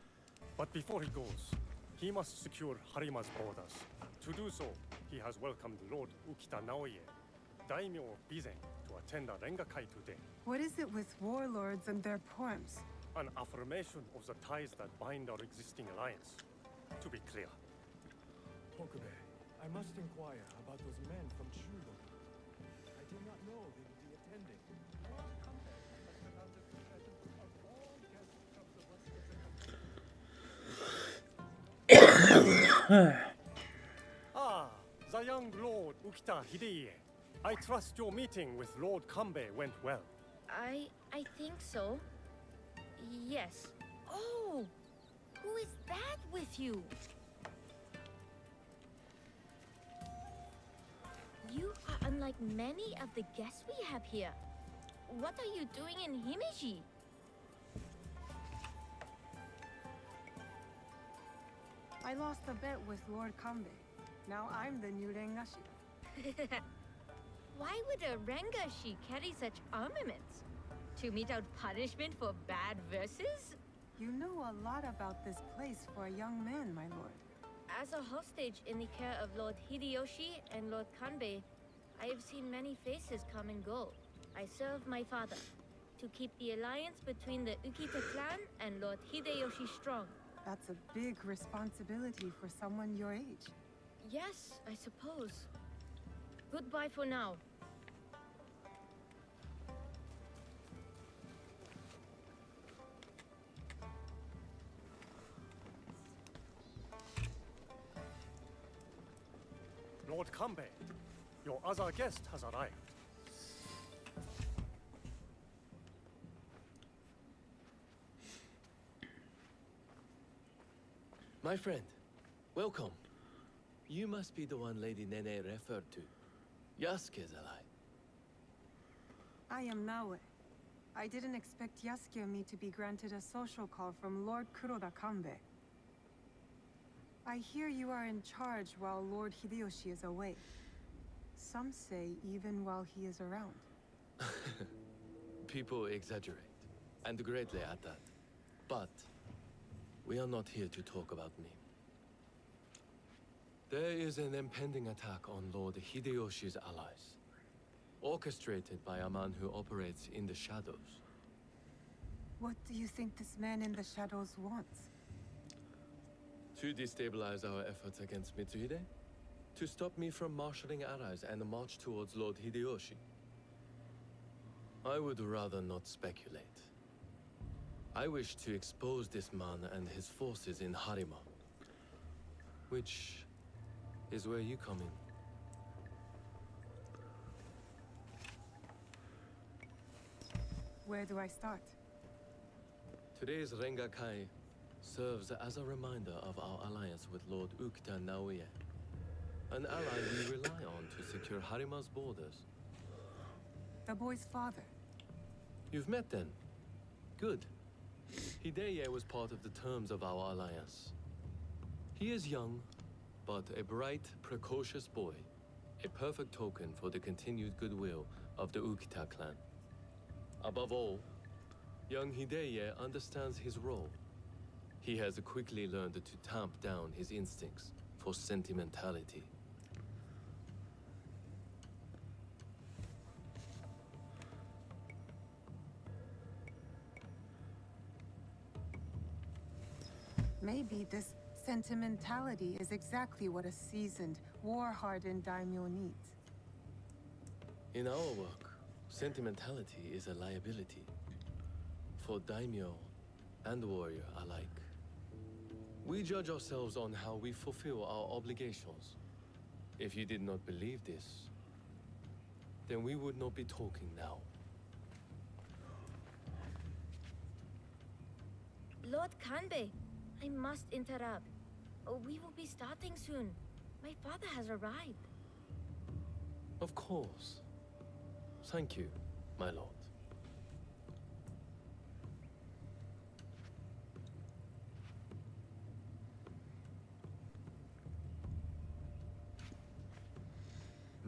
S10: But before he goes, he must secure Harima's borders. To do so, he has welcomed Lord Ukita Naoye, daimyo of Bizen, to attend a Rengakai today.
S2: What is it with warlords and their poems?
S10: An affirmation of the ties that bind our existing alliance. To be clear.
S11: Tokube, I must inquire about those men from Chudo. I did not know they would be attending. Lord Kanbei has announced the presence of all guests of the Western.
S10: Ah, the young Lord Ukita Hideye. I trust your meeting with Lord Kanbei went well.
S12: I think so. Yes. Oh! Who is that with you? You are unlike many of the guests we have here. What are you doing in Himeji?
S2: I lost a bet with Lord Kanbei. Now I'm the new Rengashi.
S12: Why would a Rengashi carry such armaments? To mete out punishment for bad verses?
S2: You know a lot about this place for a young man, my lord.
S12: As a hostage in the care of Lord Hideyoshi and Lord Kanbei, I have seen many faces come and go. I serve my father to keep the alliance between the Ukita clan and Lord Hideyoshi strong.
S2: That's a big responsibility for someone your age.
S12: Yes, I suppose. Goodbye for now.
S10: Lord Kanbei, your other guest has arrived.
S7: My friend, welcome. You must be the one Lady Nene referred to. Yasuke's ally.
S2: I am Naoe. I didn't expect Yasuke-me to be granted a social call from Lord Kuroda Kanbei. I hear you are in charge while Lord Hideyoshi is away. Some say even while he is around.
S7: People exaggerate, and greatly at that. But we are not here to talk about me. There is an impending attack on Lord Hideyoshi's allies, orchestrated by a man who operates in the shadows.
S2: What do you think this man in the shadows wants?
S7: To destabilize our efforts against Mitsuhide? To stop me from marshalling allies and march towards Lord Hideyoshi? I would rather not speculate. I wish to expose this man and his forces in Harima, which is where you come in.
S2: Where do I start?
S7: Today's Rengakai serves as a reminder of our alliance with Lord Ukita Naoye, an ally we rely on to secure Harima's borders.
S2: The boy's father.
S7: You've met then? Good. Hideye was part of the terms of our alliance. He is young, but a bright, precocious boy, a perfect token for the continued goodwill of the Ukita clan. Above all, young Hideye understands his role. He has quickly learned to tamp down his instincts for sentimentality.
S2: Maybe this sentimentality is exactly what a seasoned, war-hardened daimyo needs.
S7: In our work, sentimentality is a liability for daimyo and warrior alike. We judge ourselves on how we fulfill our obligations. If you did not believe this, then we would not be talking now.
S12: Lord Kanbei, I must interrupt. We will be starting soon. My father has arrived.
S7: Of course. Thank you, my lord.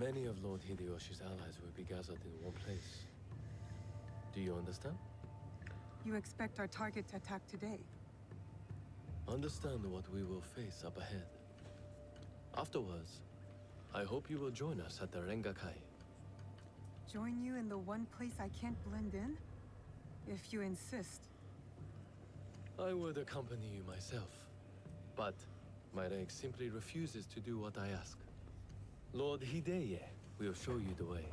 S13: Many of Lord Hideyoshi's allies will be gathered in one place. Do you understand?
S2: You expect our target to attack today?
S13: Understand what we will face up ahead. Afterwards, I hope you will join us at the Rengakai.
S2: Join you in the one place I can't blend in? If you insist.
S13: I would accompany you myself, but my rank simply refuses to do what I ask. Lord Hideye will show you the way.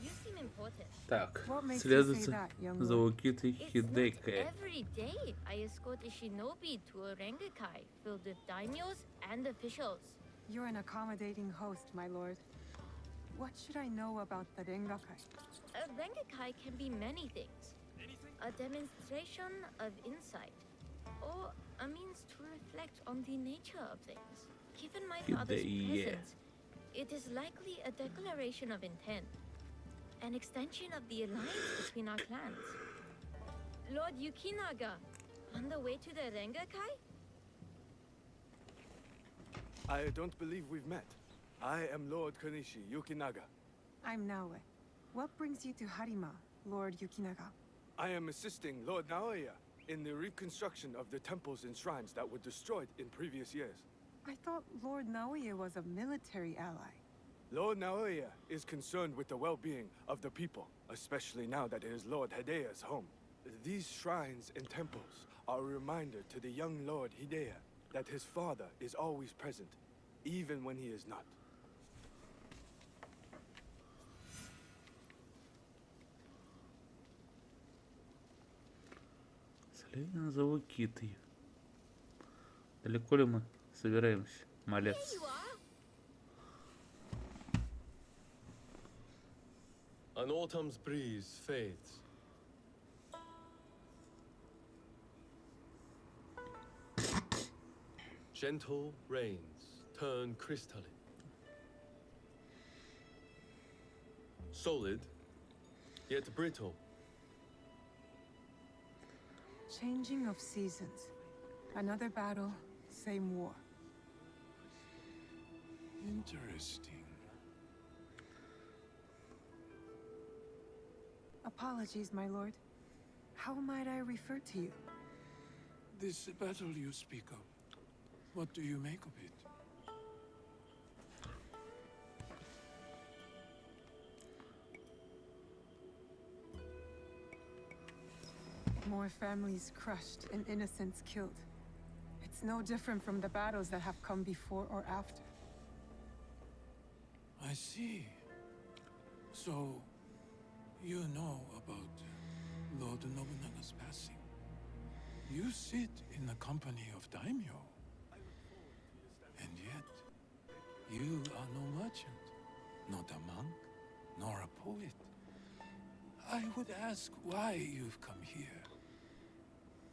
S12: You seem important.
S1: Так,
S2: What makes you say
S1: следуется
S2: that, young
S1: за
S2: lord?
S1: Укитой
S12: It's not
S1: Хидеке.
S12: every day I escort a shinobi to a Rengakai filled with daimyos and officials.
S2: You're an accommodating host, my lord. What should I know about the Rengakai?
S12: A Rengakai can be many things. A demonstration of insight, or a means to reflect on the nature of things. Given my father's
S1: Hideye.
S12: presence, it is likely a declaration of intent. An extension of the alliance between our clans. Lord Yukinaga, on the way to the Rengakai?
S11: I don't believe we've met. I am Lord Kanishi Yukinaga.
S2: I'm Naoe. What brings you to Harima, Lord Yukinaga?
S11: I am assisting Lord Naoya in the reconstruction of the temples and shrines that were destroyed in previous years.
S2: I thought Lord Naoya was a military ally.
S11: Lord Naoya is concerned with the well-being of the people, especially now that it is Lord Hideya's home. These shrines and temples are a reminder to the young Lord Hideya that his father is always present, even when he is not.
S1: Следуем за Укитой. Далеко ли мы собираемся, малец?
S12: There you are.
S13: An autumn's breeze fades. Gentle rains turn crystalline. Solid, yet brittle.
S2: Changing of seasons. Another battle, same war.
S11: Interesting.
S2: Apologies, my lord. How might I refer to you?
S11: This battle you speak of, what do you make of it?
S2: More families crushed and innocents killed. It's no different from the battles that have come before or after.
S11: I see. So, you know about Lord Nobunaga's passing. You sit in the company of daimyo. And yet, you are no merchant, not a monk, nor a poet. I would ask why you've come here.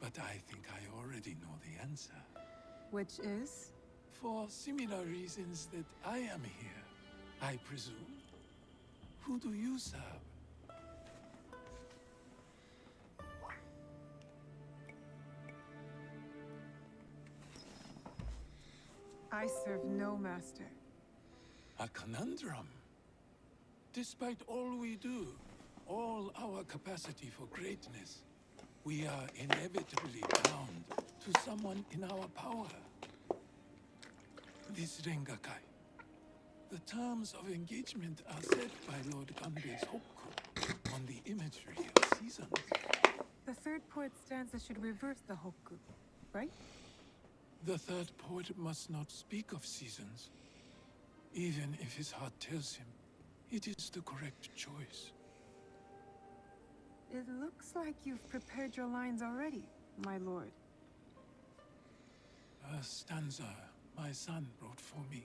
S11: But I think I already know the answer.
S2: Which is?
S11: For similar reasons that I am here, I presume. Who do you serve?
S2: I serve no master.
S11: A conundrum. Despite all we do, all our capacity for greatness, we are inevitably bound to someone in our power. This Rengakai. The terms of engagement are set by Lord Ganbei's hokku on the imagery of seasons.
S2: The third poet stanza should reverse the hokku, right?
S11: The third poet must not speak of seasons, even if his heart tells him it is the correct choice.
S2: It looks like you've prepared your lines already, my lord.
S11: A stanza my son wrote for me.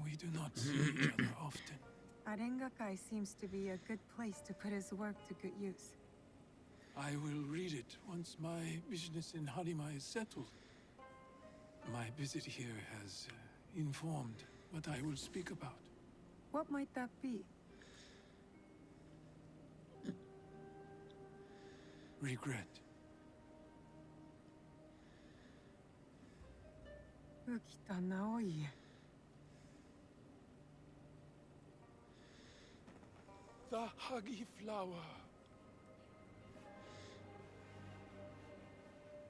S11: We do not see each other often.
S2: Arengakai seems to be a good place to put his work to good use.
S11: I will read it once my business in Harima is settled. My visit here has informed what I will speak about.
S2: What might that be?
S5: Regret.
S2: Ukita Naoye.
S5: The huggy flower.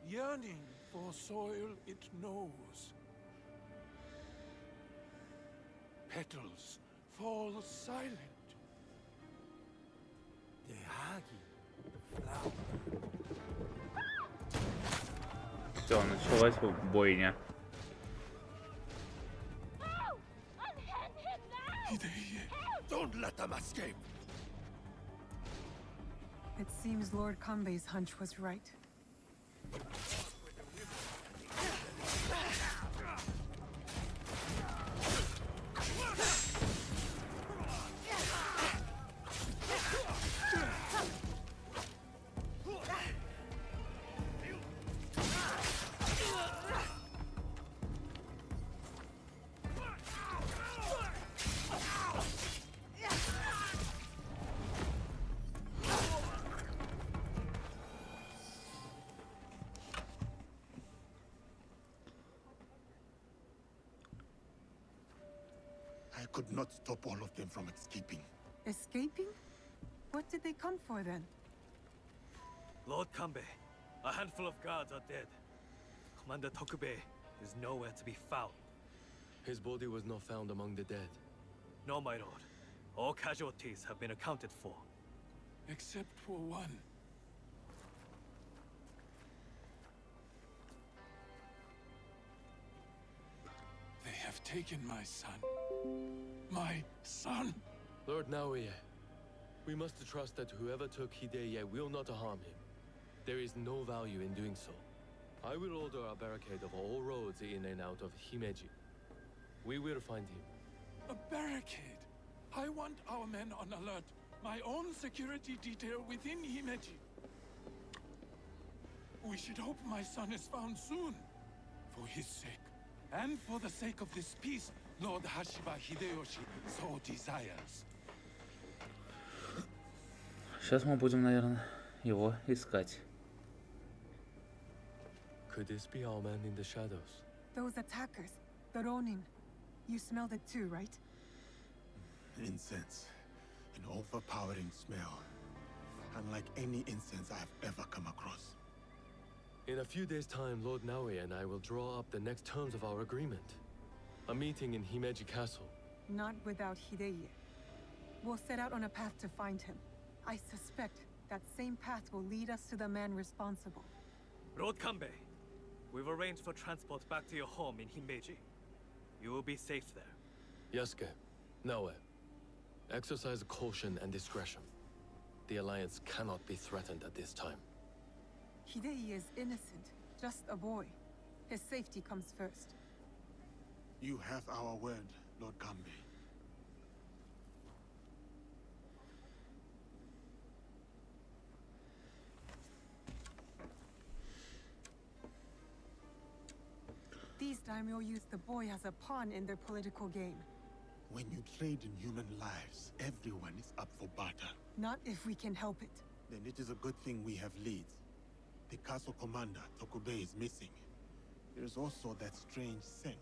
S5: Yearning for soil it knows. Petals fall silent. The huggy flower.
S1: Все, началась бойня.
S5: Don't let them escape.
S2: It seems Lord Kanbei's hunch was right.
S3: I could not stop all of them from escaping.
S2: Escaping? What did they come for then?
S14: Lord Kanbei, a handful of guards are dead. Commander Tokubei is nowhere to be found.
S13: His body was not found among the dead.
S14: No, my lord. All casualties have been accounted for.
S5: Except for one. They have taken my son. My son!
S13: Lord Naoye, we must trust that whoever took Hideye will not harm him. There is no value in doing so. I will order a barricade of all roads in and out of Himeji. We will find him.
S5: A barricade? I want our men on alert. My own security detail within Himeji. We should hope my son is found soon. For his sake. And for the sake of this peace, Lord Hashiba Hideyoshi so desires.
S1: Сейчас мы будем, наверное, его искать.
S13: Could this be our man in the shadows?
S2: Those attackers, the Ronin. You smelled it too, right?
S3: Incense. An overpowering smell. Unlike any incense I have ever come across.
S13: In a few days' time, Lord Naoye and I will draw up the next terms of our agreement. A meeting in Himeji Castle.
S2: Not without Hideye. We'll set out on a path to find him. I suspect that same path will lead us to the man responsible.
S14: Lord Kanbei, we've arranged for transport back to your home in Himeji. You will be safe there.
S13: Yasuke, Naoye, exercise caution and discretion. The Alliance cannot be threatened at this time.
S2: Hideye is innocent, just a boy. His safety comes first.
S3: You have our word, Lord Kanbei.
S2: These daimyo use the boy as a pawn in their political game.
S3: When you trade in human lives, everyone is up for barter.
S2: Not if we can help it.
S3: Then it is a good thing we have leads. The castle commander, Tokubei, is missing. There is also that strange scent.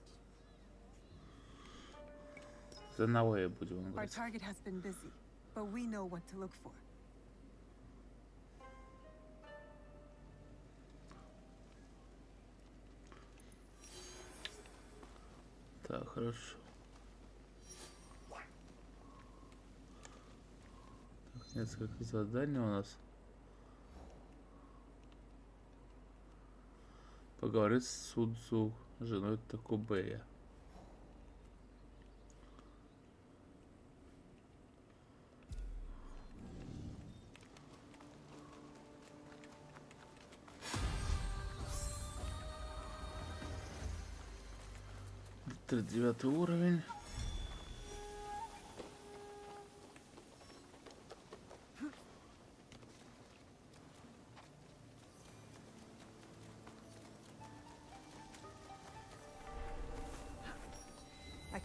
S1: За Наоя будем
S2: Our
S1: говорить.
S2: target has been busy, but we know what to look for.
S1: Так, хорошо. Так, несколько заданий у нас. Поговорить с Судзу, женой Токубея. Девятый уровень.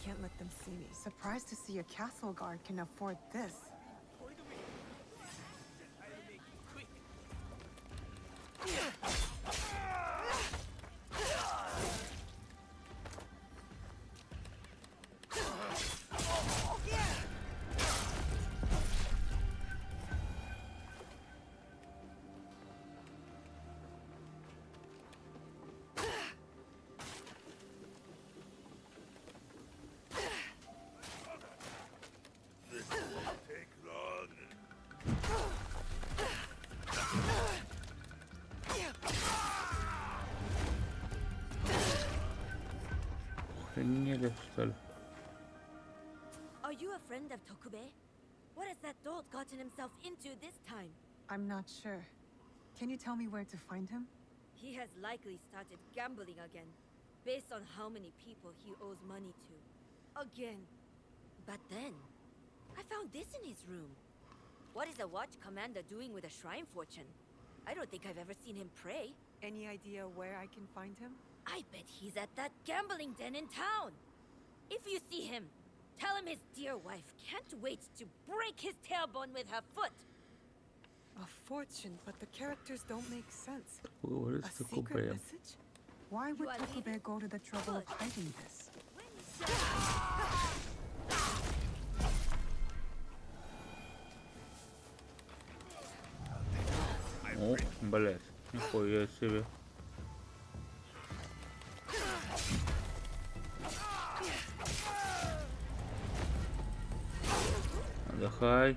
S2: can't let them see me. Surprised to see a castle guard can afford this.
S1: Охренели, что ли?
S15: Are you a friend of Tokube? What has that dolt gotten himself into this time?
S2: I'm not sure. Can you tell me where to find him?
S15: He has likely started gambling again, based on how many people he owes money to. Again. But then, I found this in his room. What is a watch commander doing with a shrine fortune? I don't think I've ever seen him pray.
S2: Any idea where I can find him?
S15: I bet he's at that gambling den in town. If you see him, tell him his dear wife can't wait to break his tailbone with her foot.
S2: A fortune, but the characters don't make sense.
S1: What is
S2: A
S1: the
S2: secret
S1: Tokube?
S2: message? Why would Tokube go to the trouble of hiding this?
S1: О, блядь, нихуя себе. Отдыхай.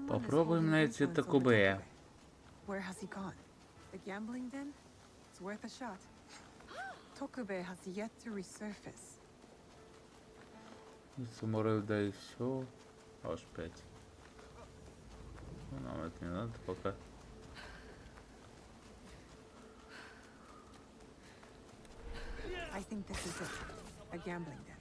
S1: Попробуем найти Токубе.
S2: Where has he gone? The gambling den? It's worth a shot. Tokube has yet to resurface.
S1: Самурай, да и все. Аж 5. Ну, нам это не надо пока.
S2: I think this is it. A gambling den.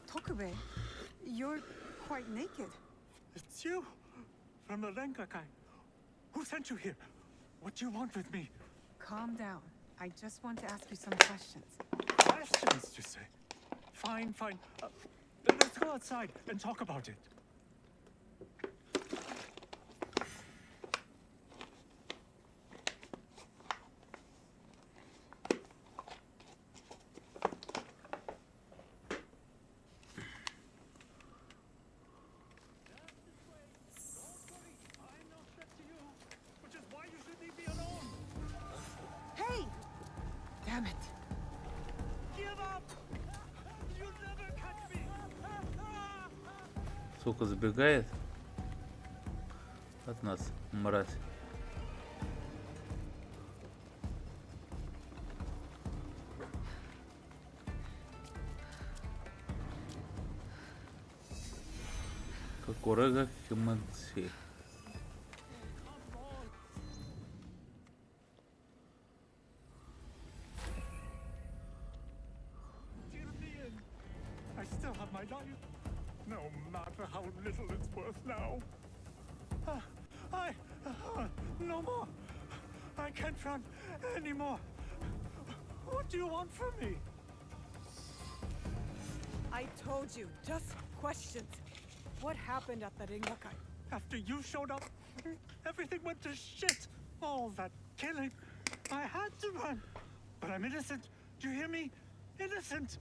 S2: Tokube, you're quite naked.
S11: It's you, from the Rengakai. Who sent you here? What do you want with me?
S2: Calm down. I just want to ask you some questions.
S11: Questions, you say? Fine, fine. Let's go outside and talk about it.
S2: Hey! Damn it.
S11: Give up! You'll never catch me!
S1: Сука, забегает от нас, мразь. Как урага химанси.
S11: I still have my life, no matter how little it's worth now. No more. I can't run anymore. What do you want from me?
S2: I told you, just questions. What happened at the Rengakai?
S11: After you showed up, everything went to shit. All that killing. I had to run. But I'm innocent. Do you hear me? Innocent.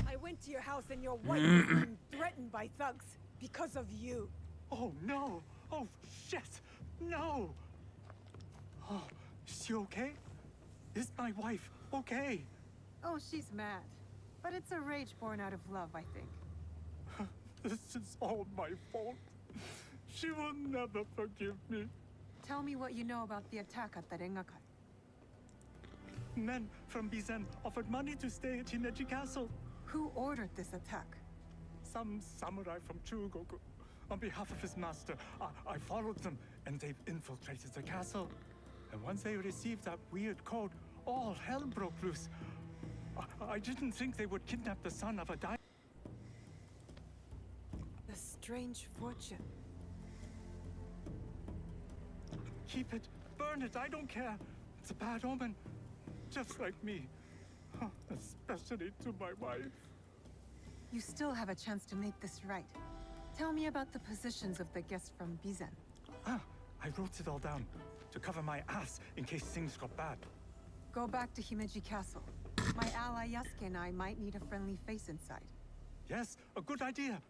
S2: I went to your house and your wife was being threatened by thugs because of you.
S11: Oh, no. Oh, shit. No. Oh, is she okay? Is my wife okay?
S2: Oh, she's mad. But it's a rage born out of love, I think.
S11: This is all my fault. She will never forgive me.
S2: Tell me what you know about the attack at the Rengakai.
S11: Men from Bizen offered money to stay at Himeji Castle.
S2: Who ordered this attack?
S11: Some samurai from Chugoku. On behalf of his master, I followed them, and they've infiltrated the castle. And once they received that weird code, all hell broke loose. I didn't think they would kidnap the son of a daimyo.
S2: A strange fortune.
S11: Keep it, burn it, I don't care. It's a bad omen, just like me. Especially to my wife.
S2: You still have a chance to make this right. Tell me about the positions of the guests from Bizen.
S11: I wrote it all down to cover my ass in case things got bad.
S2: Go back to Himeji Castle. My ally Yasuke and I might need a friendly face inside.
S11: Yes, a good idea.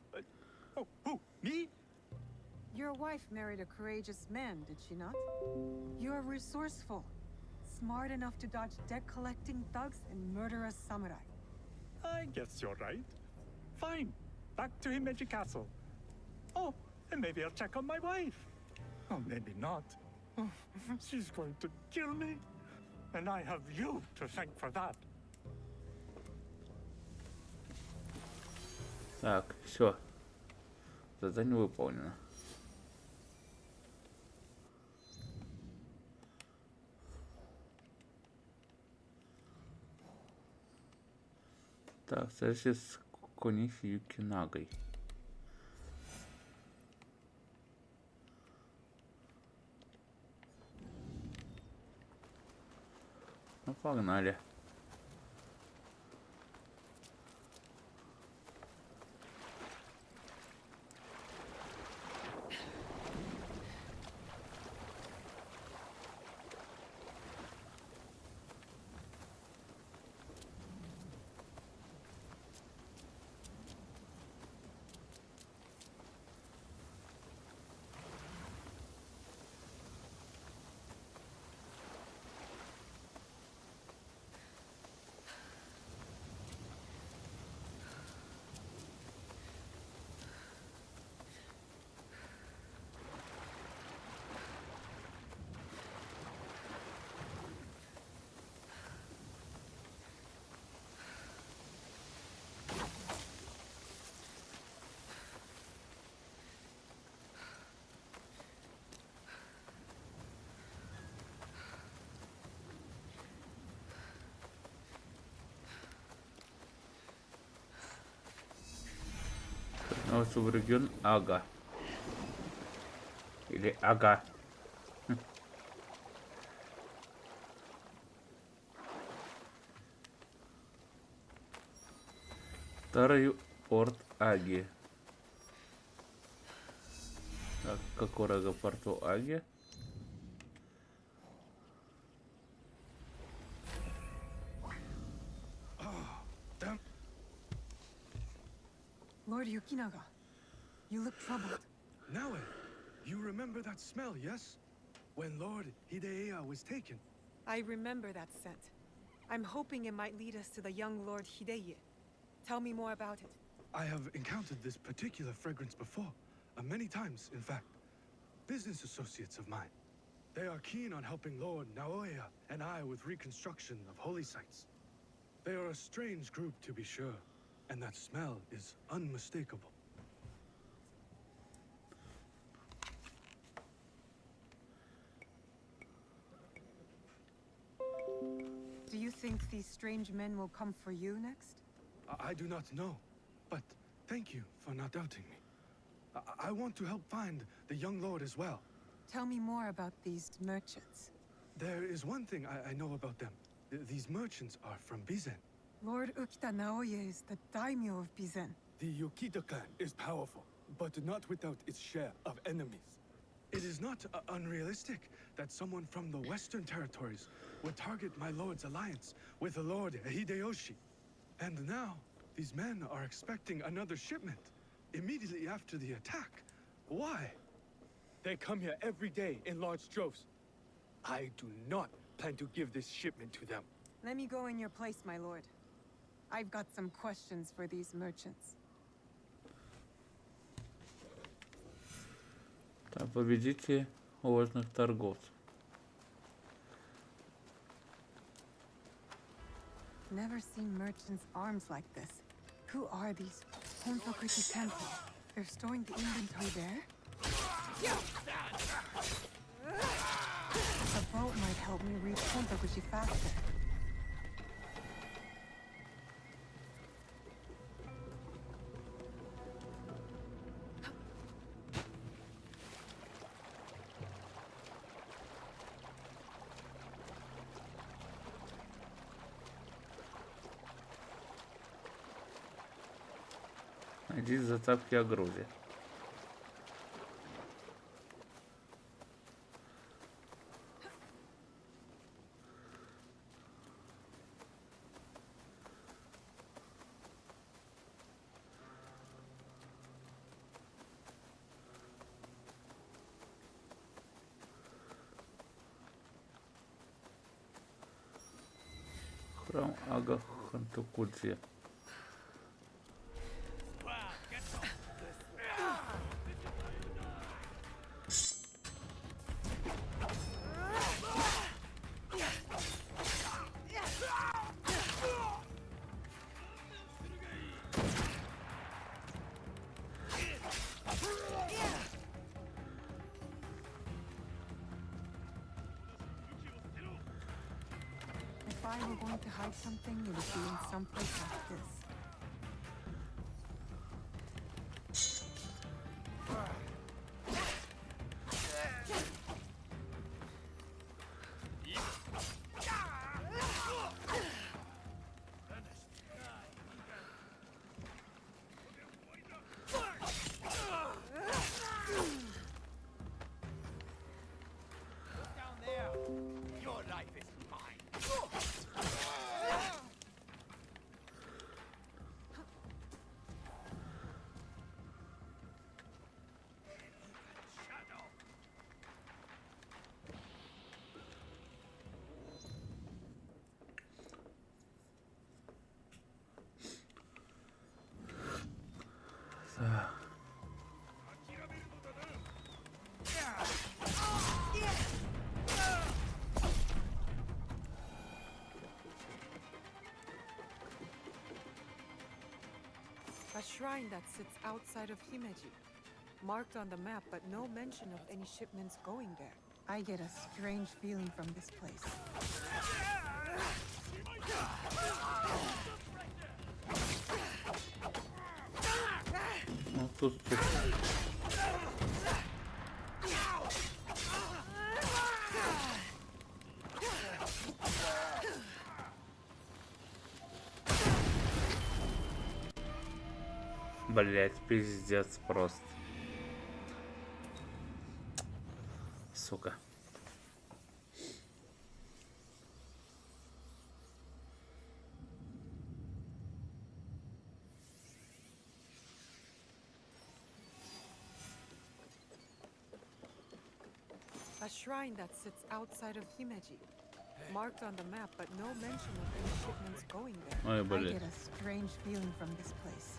S11: Oh, who? Me?
S2: Your wife married a courageous man, did she not? You're resourceful. Smart enough to dodge debt-collecting thugs and murderous samurai.
S11: I guess you're right. Fine. Back to Himeji Castle. Oh, and maybe I'll check on my wife. Oh, maybe not. Oh, she's going to kill me. And I have you to thank for that.
S1: Так, все. Задание выполнено. Так, встреча с Конихи Юкинагой. Ну, погнали. В регион Ага. Или Ага. Старый порт Аги. Так, какой аэропорту Аги?
S2: Lord Yukinaga, you look troubled.
S16: Naue, you remember that smell, yes? When Lord Hideya was taken.
S2: I remember that scent. I'm hoping it might lead us to the young Lord Hideye. Tell me more about it.
S16: I have encountered this particular fragrance before, many times, in fact. Business associates of mine. They are keen on helping Lord Naoya and I with reconstruction of holy sites. They are a strange group, to be sure, and that smell is unmistakable.
S2: Do you think these strange men will come for you next?
S16: I do not know, but thank you for not doubting me. I want to help find the young lord as well.
S2: Tell me more about these merchants.
S16: There is one thing I know about them. These merchants are from Bizen.
S2: Lord Ukita Naoye is the daimyo of Bizen.
S16: The Yokita clan is powerful, but not without its share of enemies. It is not unrealistic that someone from the Western territories would target my lord's alliance with the Lord Hideyoshi. And now, these men are expecting another shipment immediately after the attack. Why?
S11: They come here every day in large droves. I do not plan to give this shipment to them.
S2: Let me go in your place, my lord. I've got some questions for these merchants.
S1: Так, победите уважных торговцев.
S2: Never seen merchants' arms like this. Who are these? Hontokuchi Temple. They're storing the inventory there? A boat might help me reach Hontokuchi faster.
S1: Найди зацепки о грузе. Храм Ага-Хантукудзи.
S2: If I were going to hide something, it would be in some place like this. A shrine that sits outside of Himeji. Marked on the map, but no mention of any shipments going there. I get a strange feeling from this place.
S1: Ну, тут. Блять, пиздец просто. Сука.
S2: A shrine that sits outside of Himeji. Marked on the map, but no mention of any shipments going there.
S1: Ой,
S2: I
S1: блин.
S2: get a strange feeling from this place.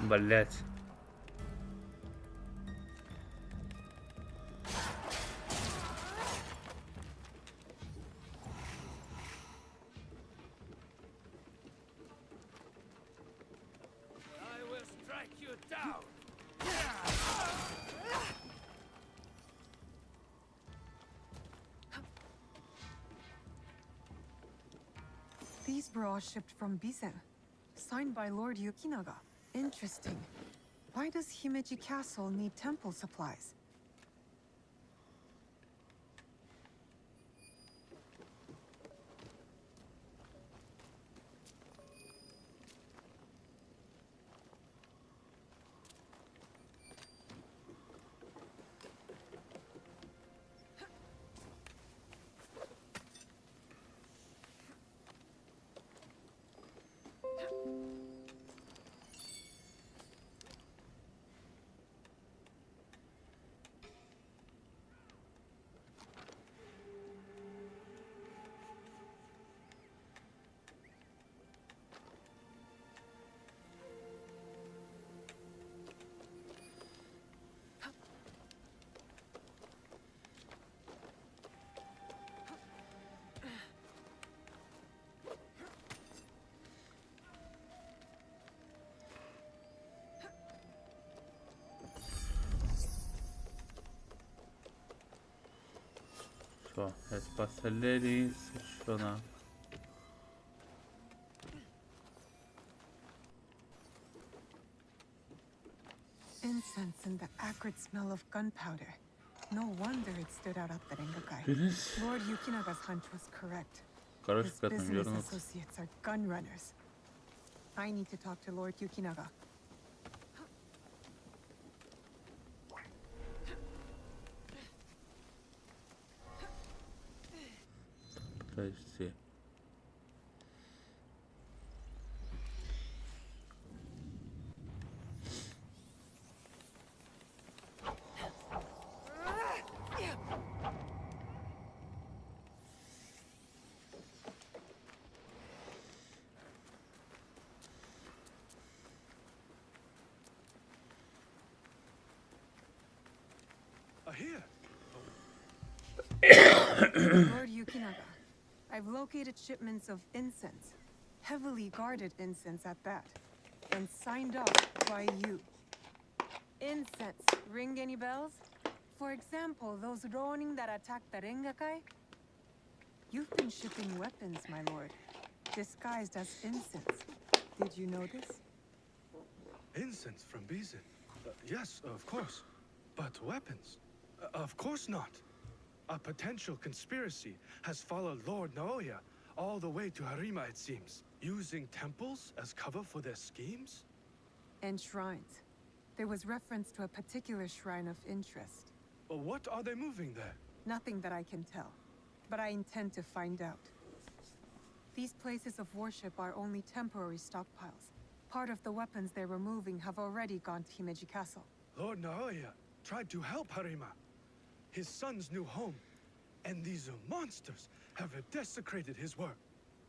S1: Блять.
S14: I will strike you down.
S2: These were all shipped from Bizen. Signed by Lord Yukinaga. Interesting. Why does Himeji Castle need temple supplies?
S1: Все, это последний совершенно.
S2: Incense and the acrid smell of gunpowder. No wonder it stood out at the Rengakai. Lord Yukinaga's hunch was correct. His business associates are gun runners. I need to talk to Lord Yukinaga.
S1: Подожди.
S16: Here.
S2: Lord Yukinaga, I've located shipments of incense, heavily guarded incense at that, and signed off by you. Incense, ring any bells? For example, those Ronin that attacked the Rengakai? You've been shipping weapons, my lord, disguised as incense. Did you know this?
S16: Incense from Bizin? Yes, of course. But weapons? Of course not. A potential conspiracy has followed Lord Naoya all the way to Harima, it seems. Using temples as cover for their schemes?
S2: And shrines. There was reference to a particular shrine of interest.
S16: What are they moving there?
S2: Nothing that I can tell, but I intend to find out. These places of worship are only temporary stockpiles. Part of the weapons they're removing have already gone to Himeji Castle.
S16: Lord Naoya tried to help Harima, his son's new home, and these monsters have desecrated his work.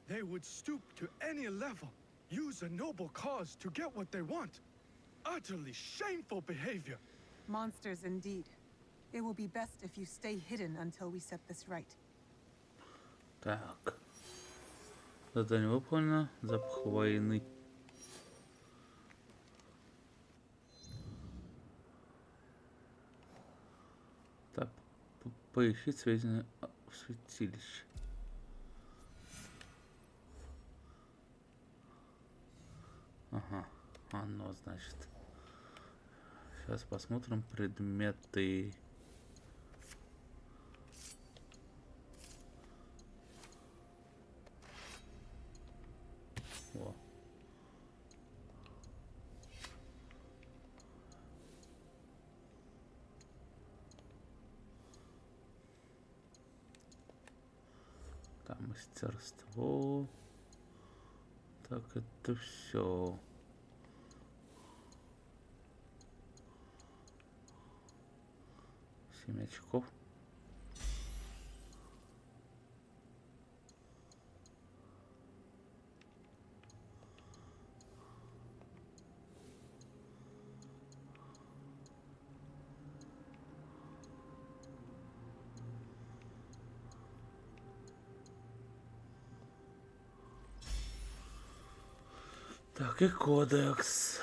S16: They would stoop to any level, use a noble cause to get what they want. Utterly shameful behavior.
S2: Monsters indeed. It will be best if you stay hidden until we set this right.
S1: Так. Задание выполнено. Запах войны. Так, поищи сведения в святилище. Ага, оно, значит. Сейчас посмотрим предметы. О. Там мастерство. Так, это все. Семь очков. Так, и кодекс.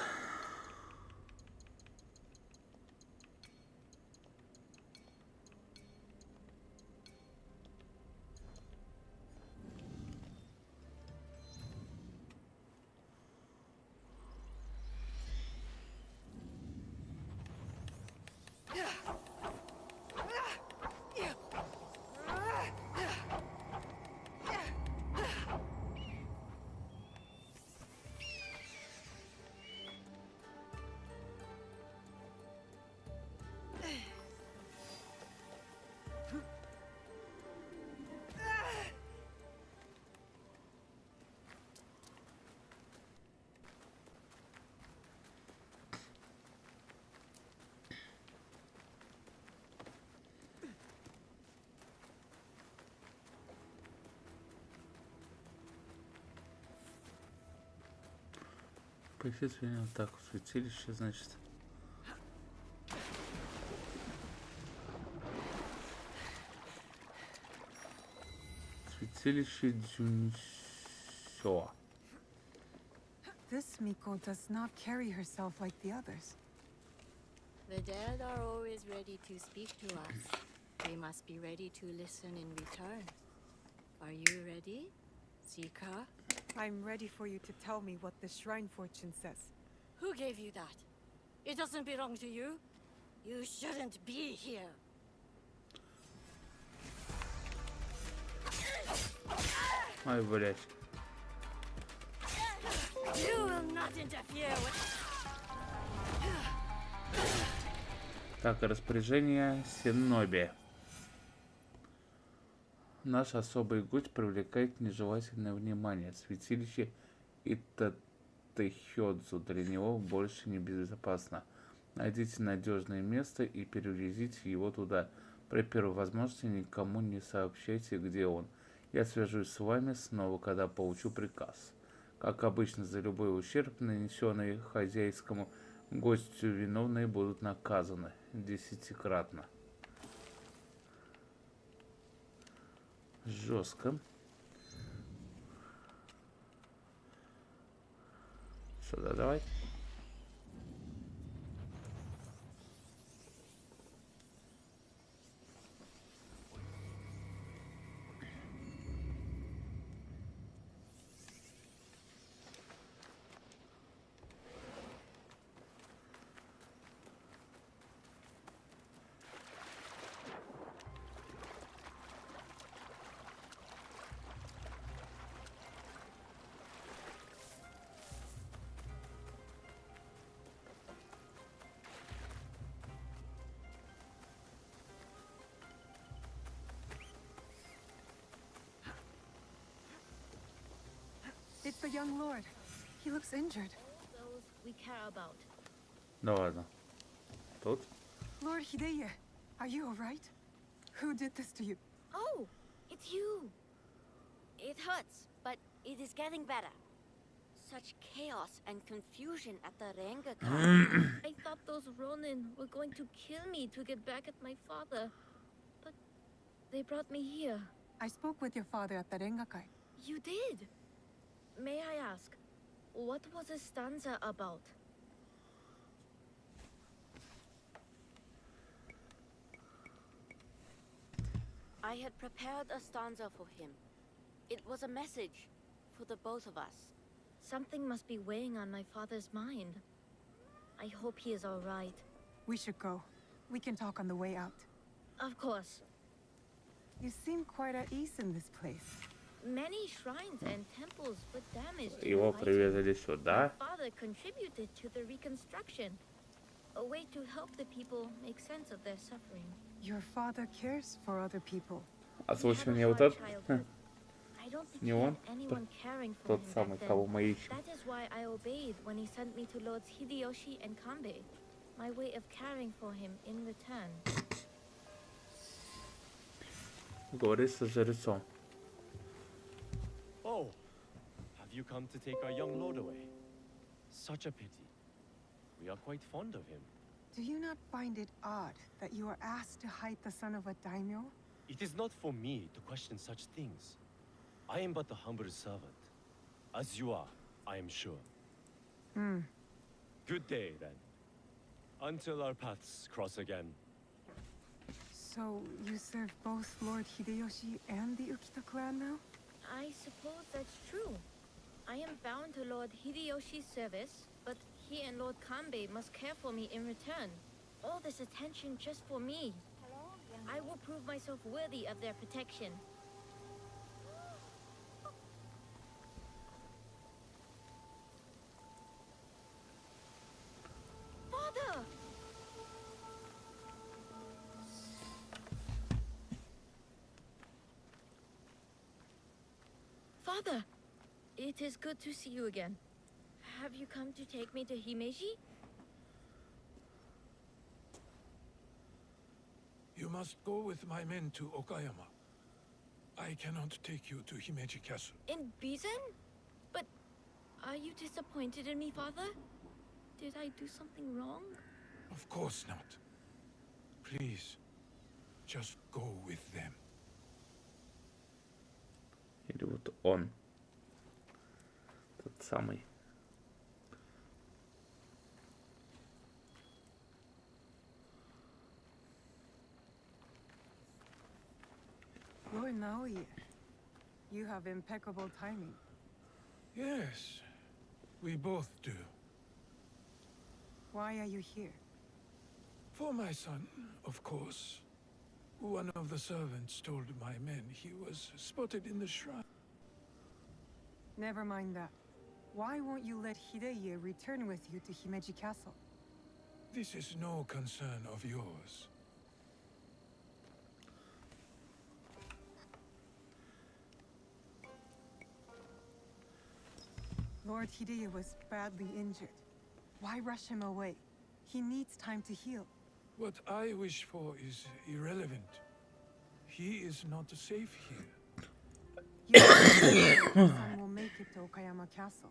S1: Поищи свинья. Так, святилище, значит. Святилище Дзюньсё.
S2: This Miko does not carry herself like the others.
S12: The dead are always ready to speak to us.
S17: They must be ready to listen in return. Are you ready, Zika?
S2: I'm ready for you to tell me what the shrine fortune says.
S17: Who gave you that? It doesn't belong to you. You shouldn't be here.
S1: Ай, блядь.
S17: You will not interfere with...
S1: Так, распоряжение Синоби. Наш особый гость привлекает нежелательное внимание. Святилище Итатехёдзу для него больше не безопасно. Найдите надежное место и перевезите его туда. При первой возможности никому не сообщайте, где он. Я свяжусь с вами снова, когда получу приказ. Как обычно, за любой ущерб, нанесенный хозяйскому гостю, виновные будут наказаны 10-кратно. Жестко. Сюда давай.
S2: It's the young lord. He looks injured.
S12: Those we care about.
S1: Да ладно. Тут?
S2: Lord Hideye, are you alright? Who did this to you?
S15: Oh, it's you. It hurts, but it is getting better. Such chaos and confusion at the Rengakai.
S12: I thought those Ronin were going to kill me to get back at my father. But they brought me here.
S2: I spoke with your father at the Rengakai.
S12: You did? May I ask, what was a stanza about?
S15: I had prepared a stanza for him. It was a message for the both of us.
S12: Something must be weighing on my father's mind. I hope he is all right.
S2: We should go. We can talk on the way out.
S12: Of course.
S2: You seem quite at ease in this place.
S12: Many shrines and temples were damaged.
S1: Его привезли сюда.
S12: My father contributed to the reconstruction. A way to help the people make sense of their suffering.
S2: Your father cares for other people.
S1: Озвучивание вот это. Не он. Тот самый, кого мы ищем.
S12: That is why I obeyed when he sent me to Lords Hideyoshi and Kanbei. My way of caring for him in return.
S1: Говори со жрецом.
S10: Oh, have you come to take our young lord away? Such a pity. We are quite fond of him.
S2: Do you not find it odd that you are asked to hide the son of a daimyo?
S10: It is not for me to question such things. I am but a humble servant. As you are, I am sure. Good day, then. Until our paths cross again.
S2: So, you serve both Lord Hideyoshi and the Ukita clan now?
S12: I suppose that's true. I am bound to Lord Hideyoshi's service, but he and Lord Kanbei must care for me in return. All this attention just for me. I will prove myself worthy of their protection. Father! Father! It is good to see you again. Have you come to take me to Himeji?
S18: You must go with my men to Okayama. I cannot take you to Himeji Castle.
S12: In Bizen? But are you disappointed in me, Father? Did I do something wrong?
S18: Of course not. Please, just go with them.
S1: Или вот он. Тот самый.
S2: Lord Naoye, you have impeccable timing.
S18: Yes, we both do.
S2: Why are you here?
S18: For my son, of course. One of the servants told my men he was spotted in the shrine.
S2: Never mind that. Why won't you let Hideye return with you to Himeji Castle?
S18: This is no concern of yours.
S2: Lord Hideye was badly injured. Why rush him away? He needs time to heal.
S18: What I wish for is irrelevant. He is not safe here.
S2: Your son will make it to Okayama Castle.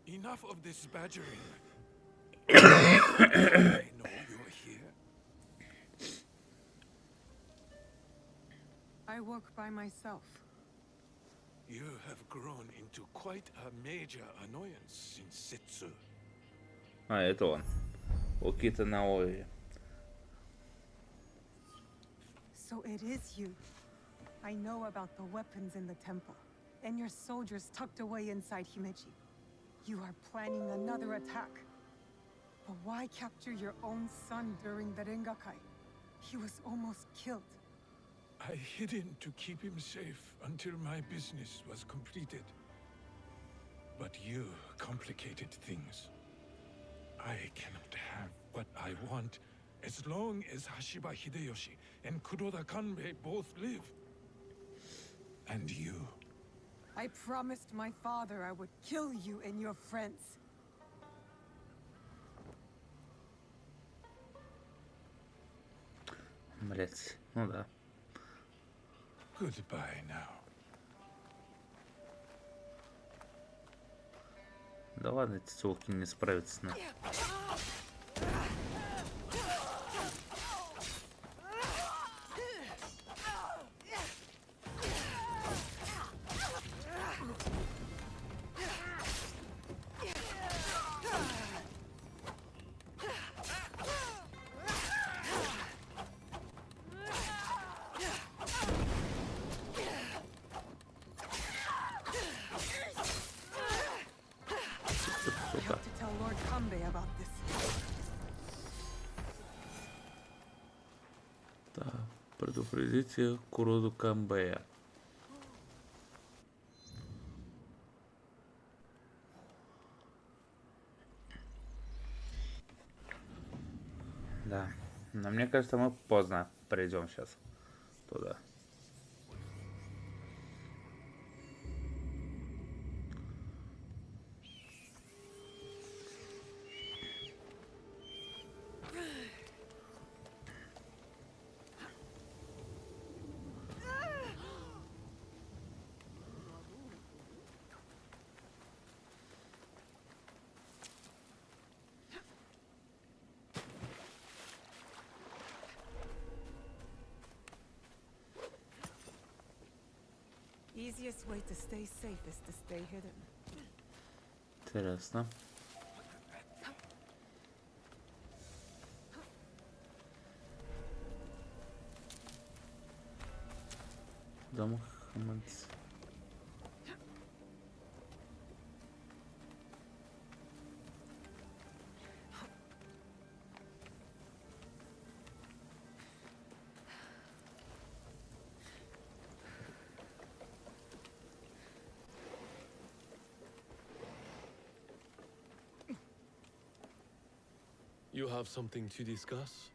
S18: Enough of this badgering. I know you're here.
S2: I work by myself.
S18: You have grown into quite a major annoyance in Setsu.
S1: А, это он. Окита Наои.
S2: So it is you. I know about the weapons in the temple, and your soldiers tucked away inside Himeji. You are planning another attack. But why capture your own son during the Rengakai? He was almost killed.
S18: I hid him to keep him safe until my business was completed. But you complicated things. I cannot have what I want as long as Hashiba Hideyoshi and Kuroda Kanbei both live. And you.
S2: I promised my father I would kill you and your friends.
S1: Блять, ну да.
S18: Goodbye now.
S1: Да ладно, эти тёлки не справятся с ним. Предупредите Куроду Камбея. Да. Но мне кажется, мы поздно придем сейчас туда.
S2: Easiest way to stay safe is to stay hidden.
S1: Интересно. Дом Хамадс.
S13: You have something to discuss?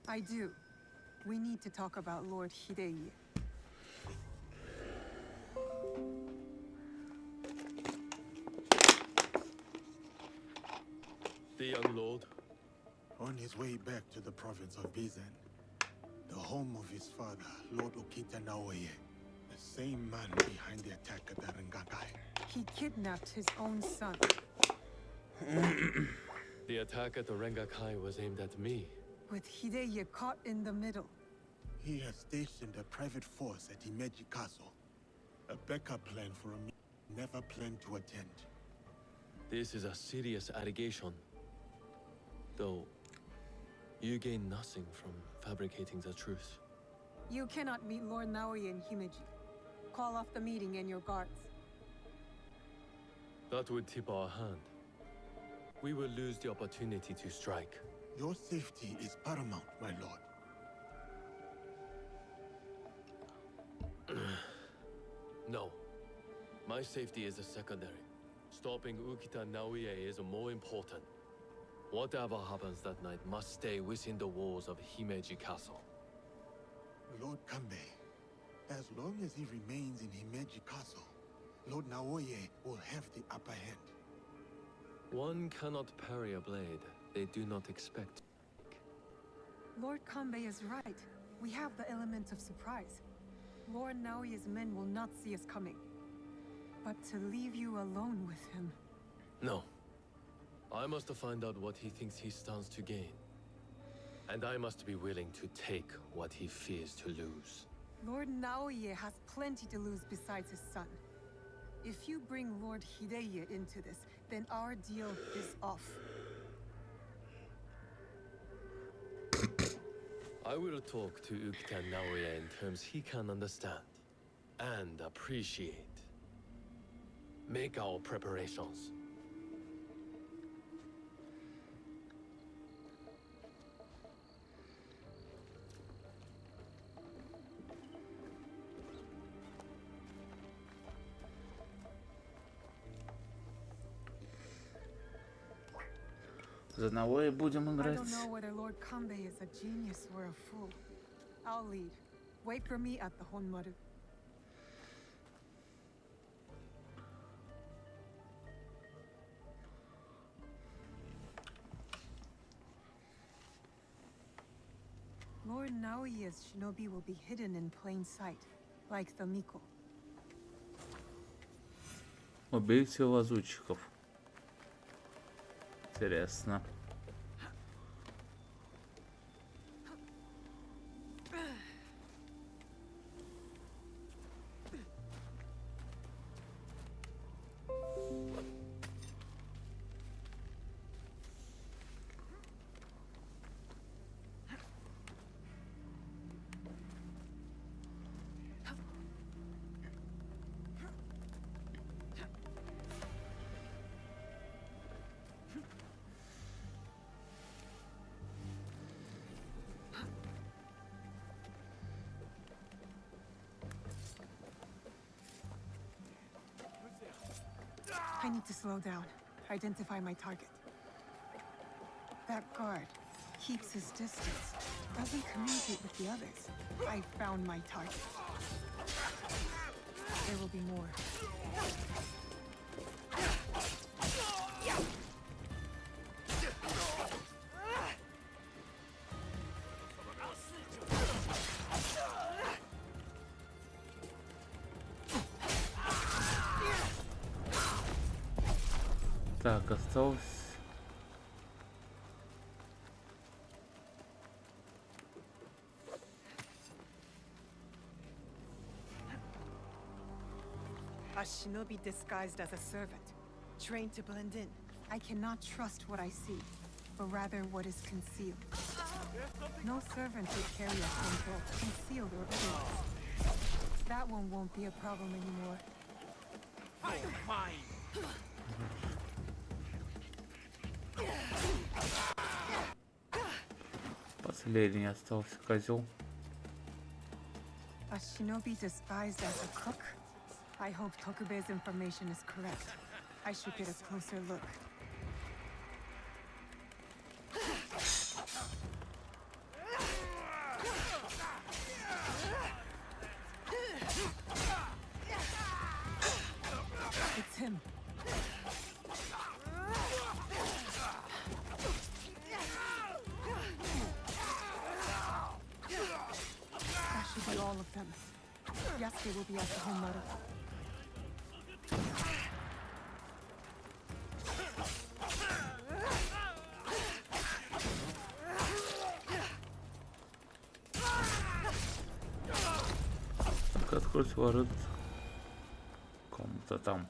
S2: I do. We need to talk about Lord Hideye.
S13: The young lord?
S3: On his way back to the province of Bizen, the home of his father, Lord Okita Naoye, the same man behind the attack at the Rengakai.
S2: He kidnapped his own son.
S13: The attack at the Rengakai was aimed at me.
S2: With Hideye caught in the middle.
S3: He has stationed a private force at Himeji Castle. A backup plan for a never planned to attend.
S13: This is a serious allegation. Though, You gain nothing from fabricating the truth.
S2: You cannot meet Lord Naoya in Himeji. Call off the meeting and your guards.
S13: That would tip our hand. We will lose the opportunity to strike.
S3: Your safety is paramount, my lord.
S13: No. My safety is a secondary. Stopping Ukita Naoya is more important. Whatever happens that night must stay within the walls of Himeji Castle.
S3: Lord Kanbei, as long as he remains in Himeji Castle, Lord Naoya will have the upper hand.
S13: One cannot parry a blade they do not expect.
S2: Lord Kanbei is right. We have the element of surprise. Lord Naoya's men will not see us coming. But to leave you alone with him...
S13: No. I must find out what he thinks he stands to gain. And I must be willing to take what he fears to lose.
S2: Lord Naoya has plenty to lose besides his son. If you bring Lord Hideya into this, then our deal is off.
S13: I will talk to Ukita Naoya in terms he can understand and appreciate. Make our preparations.
S1: За Наоя будем
S2: I
S1: играть.
S2: don't know whether Lord Kanbei is a genius or a fool. I'll lead. Wait for me at the Honmaru. Lord Naoya's shinobi will be hidden in plain sight, like the Miko.
S1: Убейте лазутчиков. Интересно.
S2: I need to slow down. Identify my target. That guard keeps his distance. Doesn't communicate with the others. I found my target. There will be more.
S1: Так, осталось...
S2: A shinobi disguised as a servant, trained to blend in. I cannot trust what I see, but rather what is concealed. No servant would carry a control, concealed or otherwise. That one won't be a problem anymore.
S1: Последний остался козел.
S2: A shinobi disguised as a cook? I hope Tokube's information is correct. I should get a closer look. It's him. That should be all of them. Yasuke will be at the Honmaru.
S1: Только открыть ворот. Кому-то там.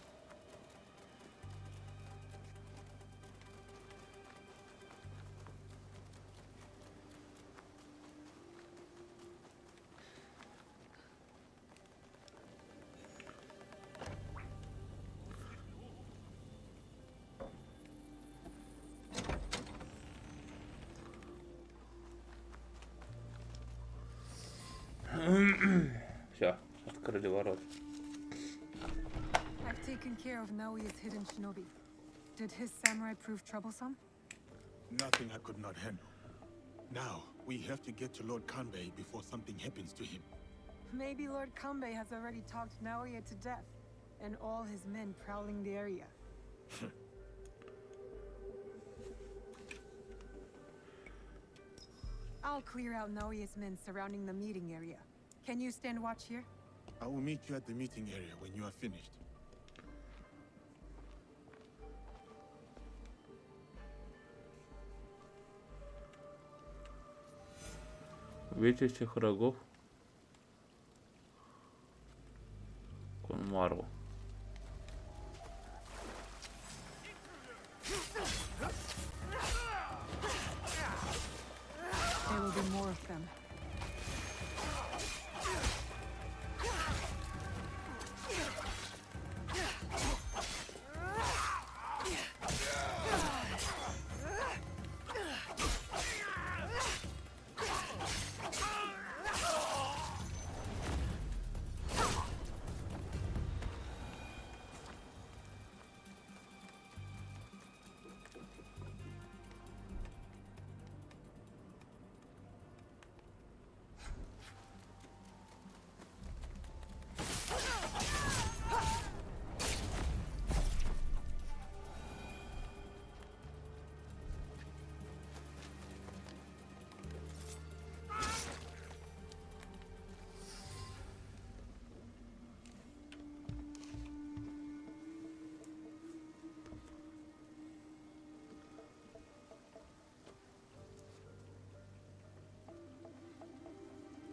S1: Все, открыли ворот.
S2: I've taken care of Naoya's hidden shinobi. Did his samurai prove troublesome?
S3: Nothing I could not handle. Now, we have to get to Lord Kanbei before something happens to him.
S2: Maybe Lord Kanbei has already talked Naoya to death, and all his men prowling the area. I'll clear out Naoya's men surrounding the meeting area. Can you stand watch here?
S3: I will meet you at the meeting area when you are finished.
S1: Убейте всех врагов. Конмару.
S2: There will be more of them.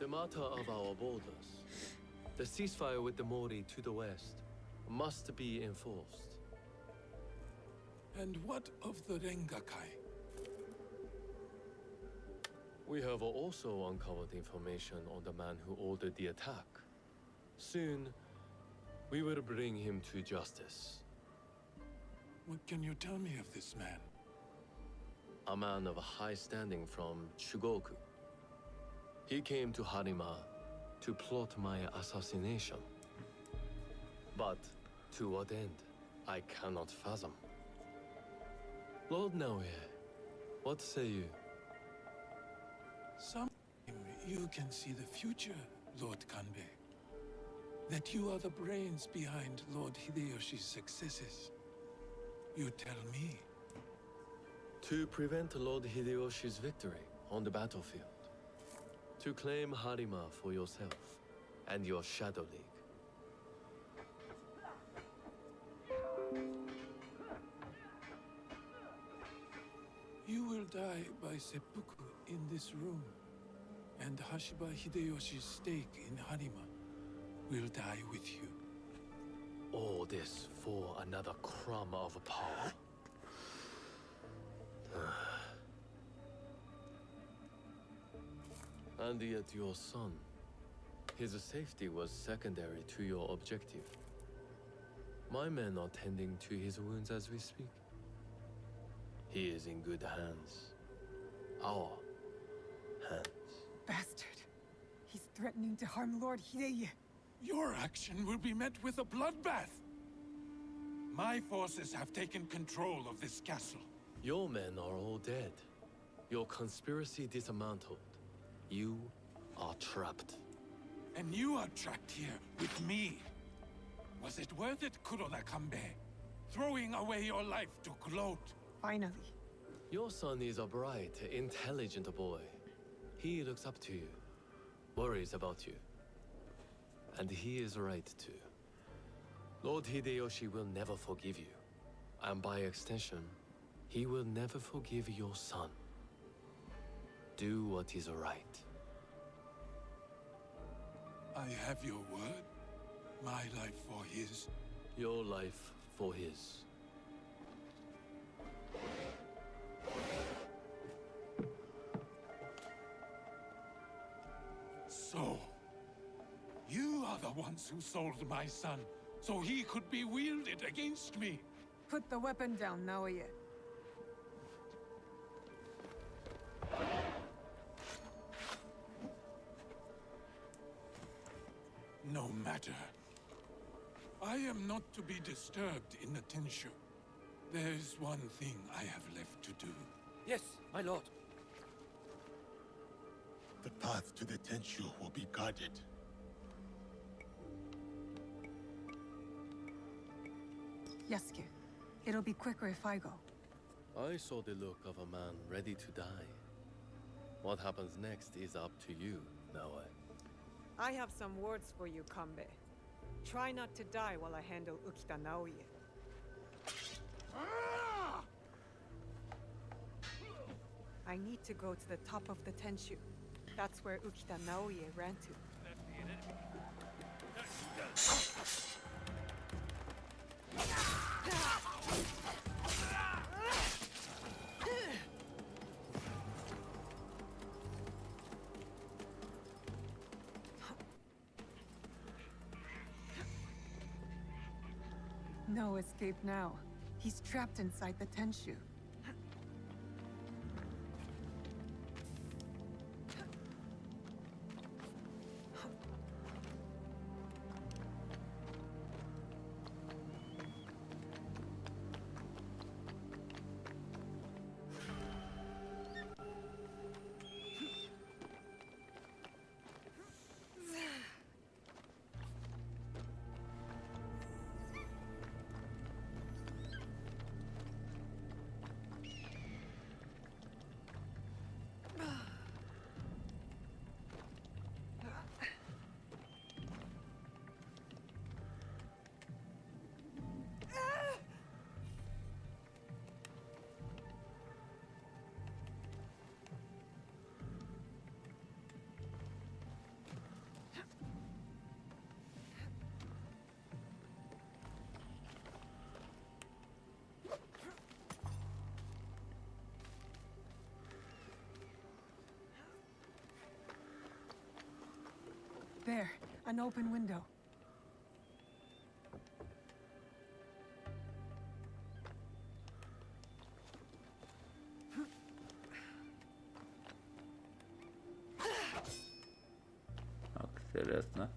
S13: The matter of our borders, the ceasefire with the Mori to the west, must be enforced.
S18: And what of the Rengakai?
S13: We have also uncovered information on the man who ordered the attack. Soon, we will bring him to justice.
S18: What can you tell me of this man?
S13: A man of high standing from Chugoku. He came to Harima to plot my assassination. But to what end, I cannot fathom. Lord Naoya, what say you?
S18: Some you can see the future, Lord Kanbei. That you are the brains behind Lord Hideyoshi's successes. You tell me.
S13: To prevent Lord Hideyoshi's victory on the battlefield. To claim Harima for yourself and your Shadow League.
S18: You will die by seppuku in this room, and Hashiba Hideyoshi's stake in Harima will die with you.
S13: All this for another crumb of power. And yet your son, his safety was secondary to your objective. My men are tending to his wounds as we speak. He is in good hands. Our hands.
S2: Bastard. He's threatening to harm Lord Hideye.
S18: Your action will be met with a bloodbath. My forces have taken control of this castle.
S13: Your men are all dead. Your conspiracy dismantled. You are trapped.
S18: And you are trapped here with me. Was it worth it, Kuroda Kanbei? Throwing away your life to gloat?
S2: Finally.
S13: Your son is a bright, intelligent boy. He looks up to you, worries about you. And he is right too. Lord Hideyoshi will never forgive you. And by extension, he will never forgive your son. Do what is right.
S18: I have your word. My life for his.
S13: Your life for his.
S18: So, you are the ones who sold my son, so he could be wielded against me.
S2: Put the weapon down, Naoya.
S18: no matter. I am not to be disturbed in the Tenshu. There's one thing I have left to do.
S14: Yes, my lord.
S3: The path to the Tenshu will be guarded.
S2: Yasuke, it'll be quicker if I go.
S13: I saw the look of a man ready to die. What happens next is up to you, Naoe.
S2: I have some words for you, Kanbei. Try not to die while I handle Ukita Naoye. I need to go to the top of the Tenshu. That's where Ukita Naoye ran to. No escape now. He's trapped inside the Tenshu. There, an open window.
S1: Интересно.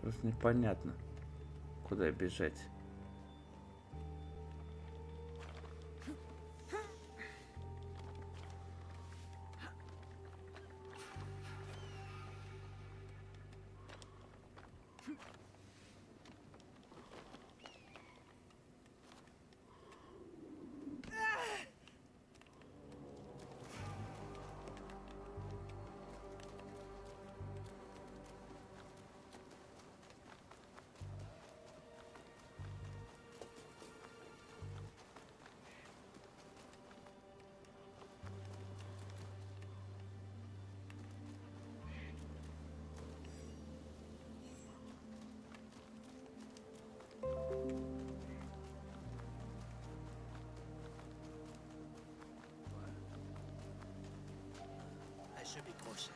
S1: Просто непонятно, куда бежать.
S7: I should be cautious.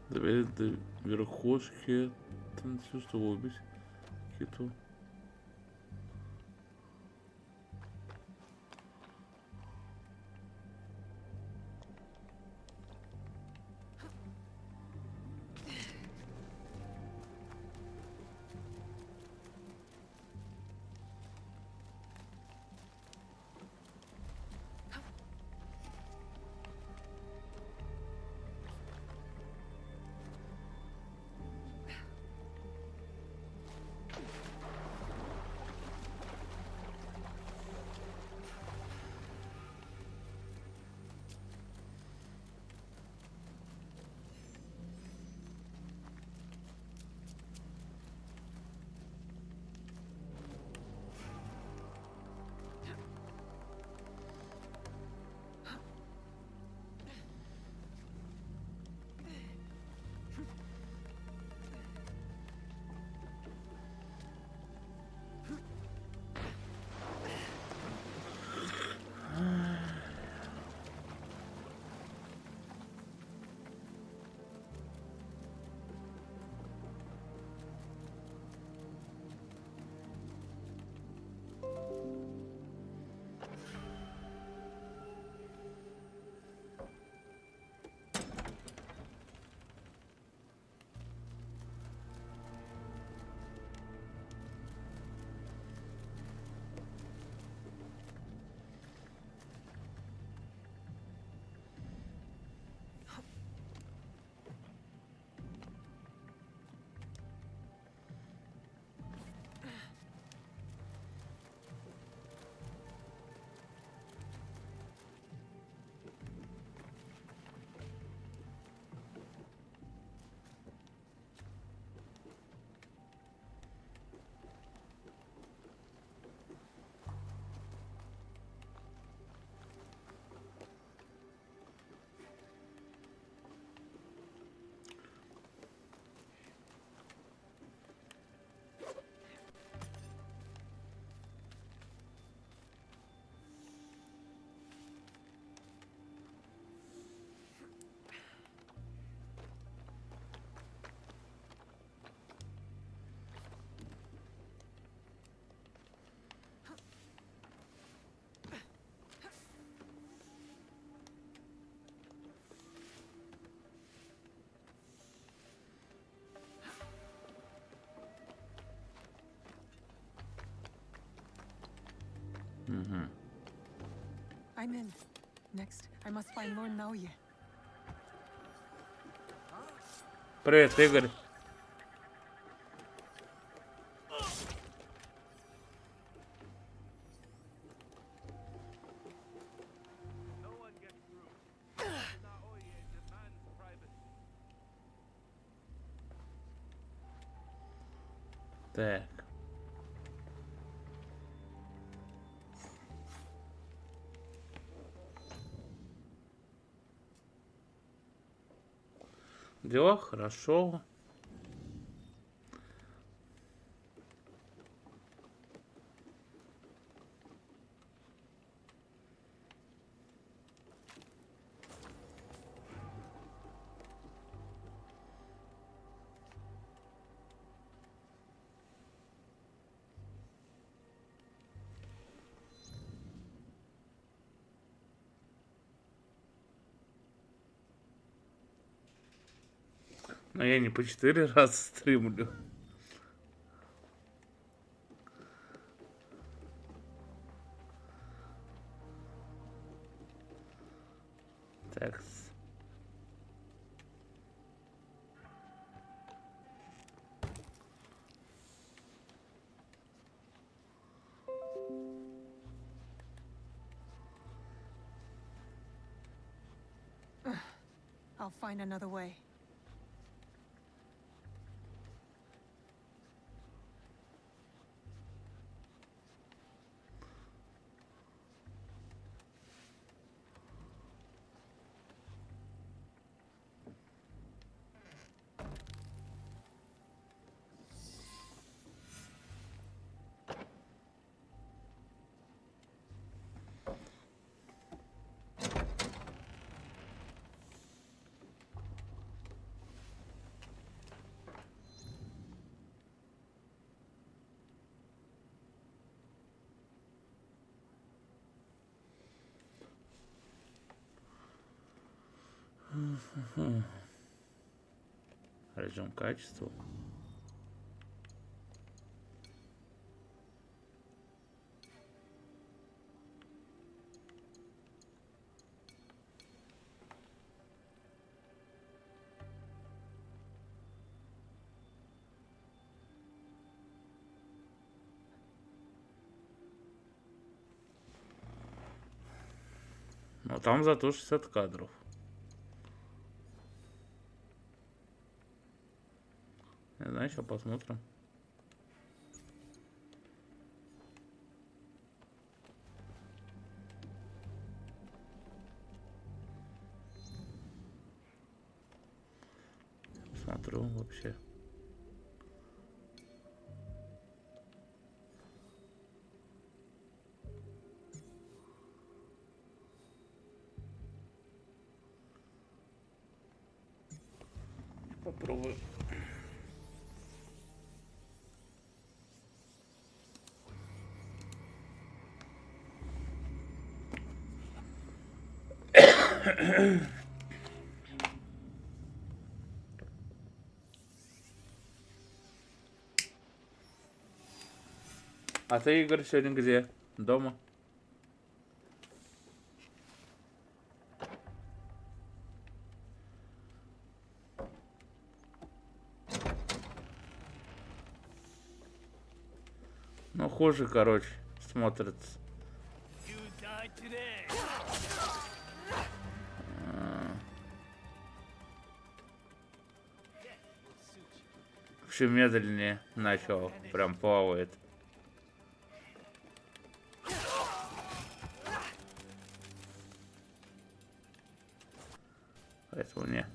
S1: Доверить до верхушки танцую, чтобы убить киту.
S2: I'm in. Next, I must find Lord Naoye.
S1: Привет, Игорь. Так. Дела хорошо. Но я не по 4 раза стримлю. Так.
S2: I'll find another way.
S1: Режим качества. Но там зато 60 кадров. Не знаю, сейчас посмотрим. Смотрю вообще. Попробую. А ты, Игорь, сегодня где? Дома? Ну, хуже, короче, смотрится. Вообще медленнее начал, прям плавает. Поэтому не.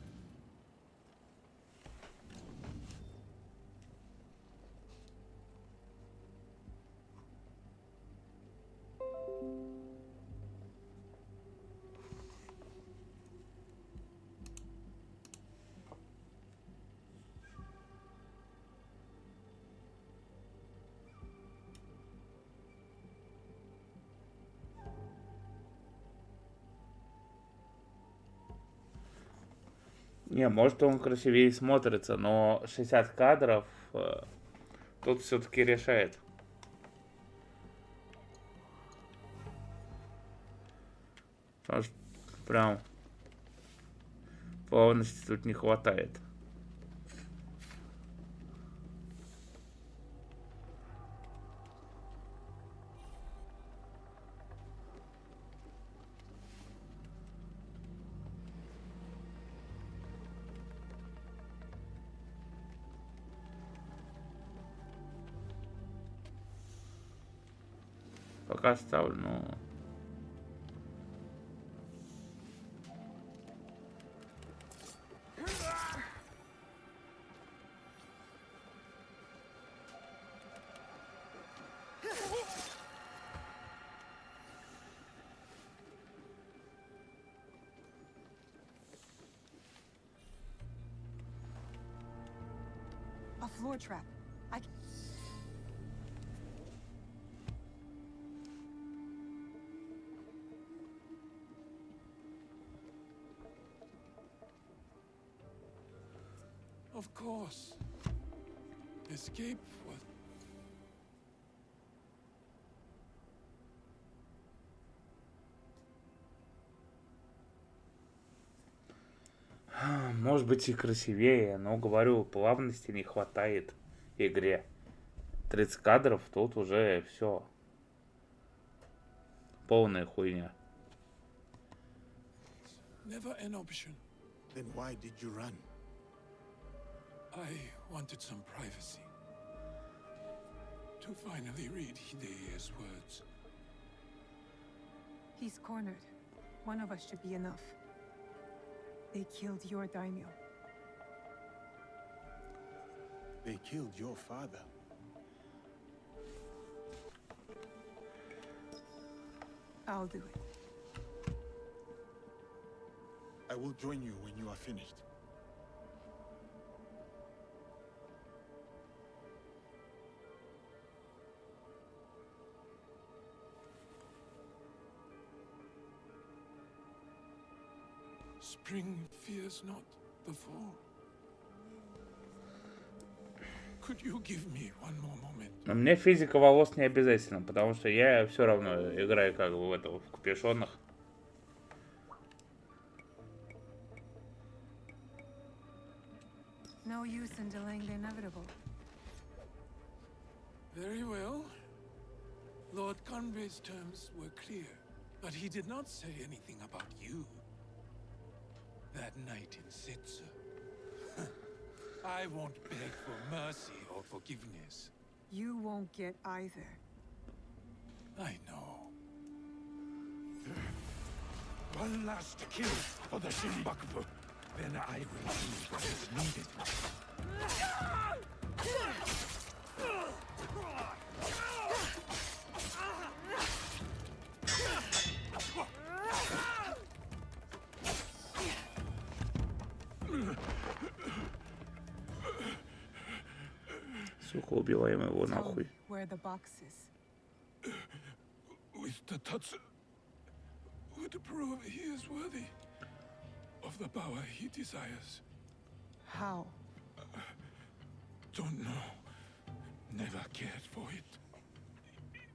S1: Не, может он красивее смотрится, но 60 кадров тут все-таки решает. Потому что прям плавности тут не хватает. Пока ставлю, но...
S2: A floor trap.
S18: Of course. Escape was...
S1: Может быть и красивее, но, говорю, плавности не хватает игре. 30 кадров, тут уже все. Полная хуйня.
S18: Never an option.
S3: Then why did you run?
S18: I wanted some privacy. To finally read Hideya's words.
S2: He's cornered. One of us should be enough. They killed your daimyo.
S3: They killed your father.
S2: I'll do it.
S3: I will join you when you are finished.
S18: spring fears not the fall. Could you give me one more moment?
S1: Но мне физика волос не обязательно, потому что я все равно играю как бы в этого в капюшонах.
S2: No use in delaying the inevitable.
S18: Very well. Lord Conway's terms were clear, but he did not say anything about you. That night in Sitsu. I won't beg for mercy or forgiveness.
S2: You won't get either.
S18: I know. One last kill for the Shinbakubu. Then I will do what is needed.
S1: Сука, убиваем его нахуй.
S2: Where the box is.
S18: With the Tatsu would prove he is worthy of the power he desires.
S2: How?
S18: Don't know. Never cared for it.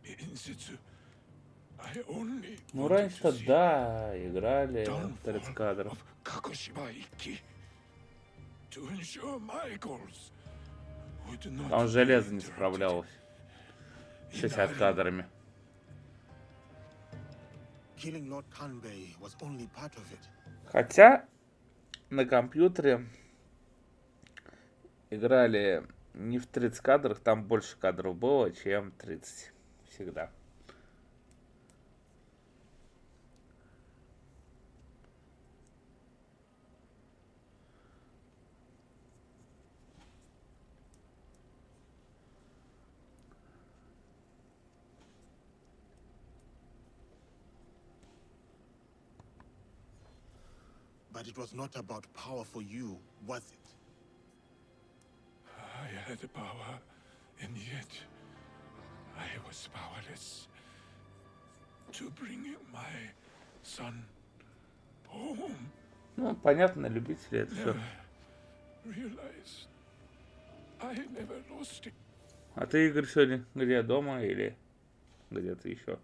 S18: In Sitsu, I only
S1: Ну раньше-то да, играли в 30 кадров.
S18: Kakushima Ikki. To ensure my goals.
S1: Там железо не справлялось. 60 кадрами. Хотя на компьютере играли не в 30 кадрах, там больше кадров было, чем 30. Всегда.
S3: But it was not about power for you, was it?
S18: I had the power, and yet I was powerless to bring my son home.
S1: Ну, понятно, любители это все.
S18: Realized I never lost it.
S1: А ты, Игорь, сегодня где, дома или где-то еще?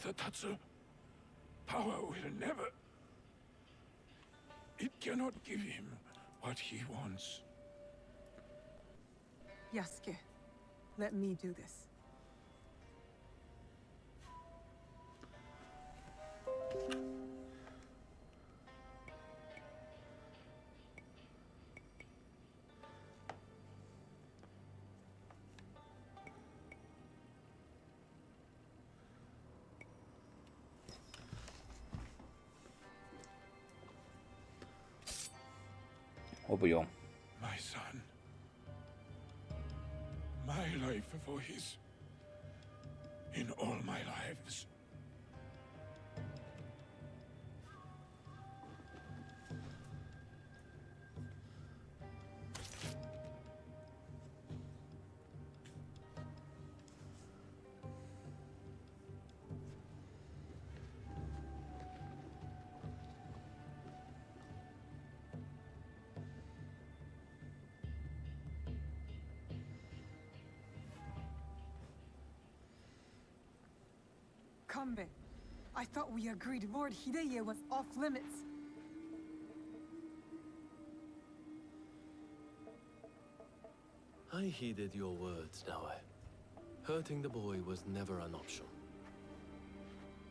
S18: The Tatsu power will never. It cannot give him what he wants.
S2: Yasuke, let me do this.
S1: Убьем.
S18: My son. My life for his. In all my lives.
S2: Kanbei, I thought we agreed Lord Hideye was off limits.
S13: I heeded your words, Naoe. Hurting the boy was never an option.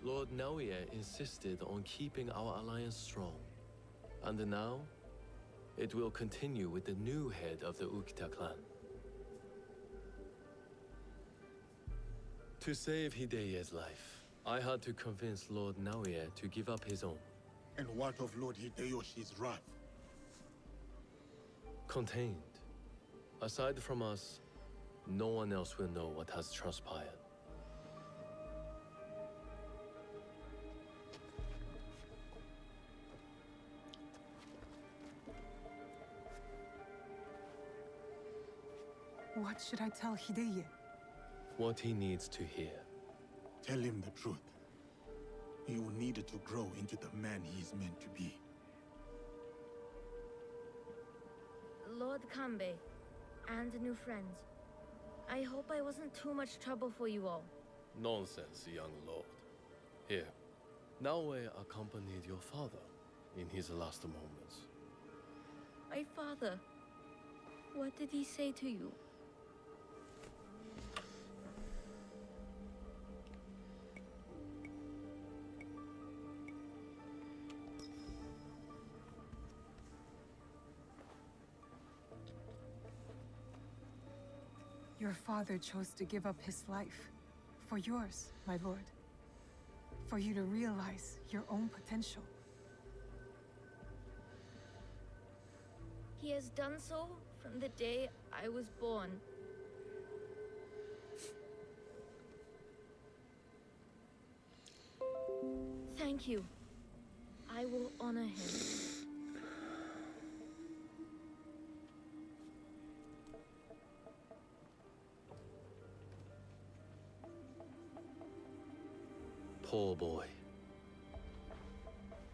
S13: Lord Naoe insisted on keeping our alliance strong. And now, it will continue with the new head of the Ukita clan. To save Hideye's life, I had to convince Lord Naoe to give up his own.
S3: And what of Lord Hideyoshi's wrath?
S13: Contained. Aside from us, no one else will know what has transpired.
S2: What should I tell Hideye?
S13: What he needs to hear.
S3: Tell him the truth. He will need it to grow into the man he is meant to be.
S12: Lord Kanbei, and new friends. I hope I wasn't too much trouble for you all.
S13: Nonsense, young lord. Here, Naoe accompanied your father in his last moments.
S12: My father, what did he say to you?
S2: Your father chose to give up his life for yours, my lord. For you to realize your own potential.
S12: He has done so from the day I was born. Thank you. I will honor him.
S13: Poor boy.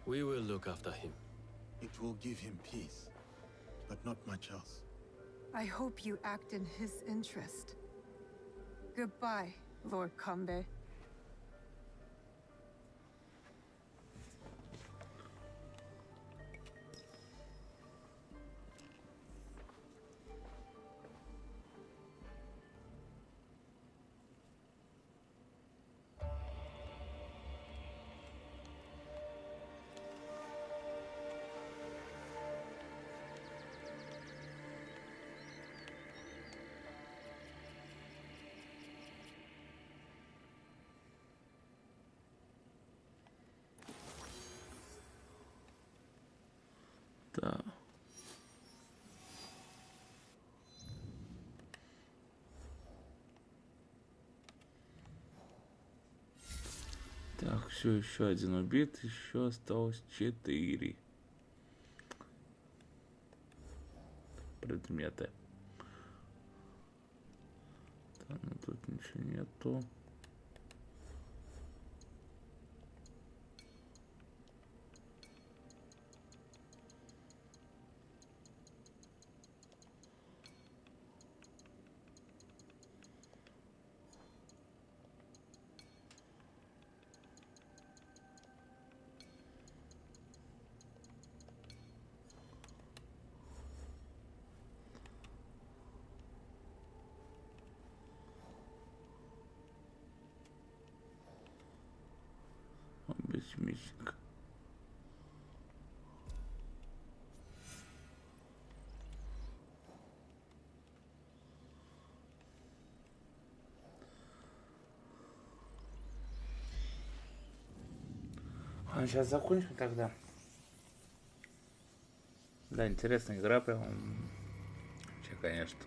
S13: We will look after him.
S3: It will give him peace, but not much else.
S2: I hope you act in his interest. Goodbye, Lord Kanbei.
S1: Да. Так, все, еще один убит, еще осталось 4 предметы. Да, ну тут ничего нету. Безместник. Сейчас закончим тогда. Да, интересная игра прям. Вообще, конечно.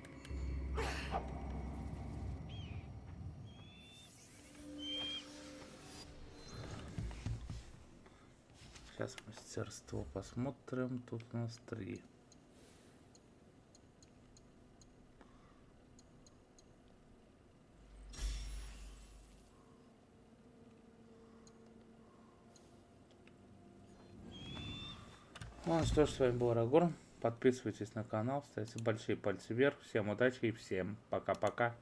S1: Сейчас мастерство посмотрим. Тут у нас 3. Ну что ж, с вами был Арагорн. Подписывайтесь на канал, ставьте большие пальцы вверх. Всем удачи и всем пока-пока.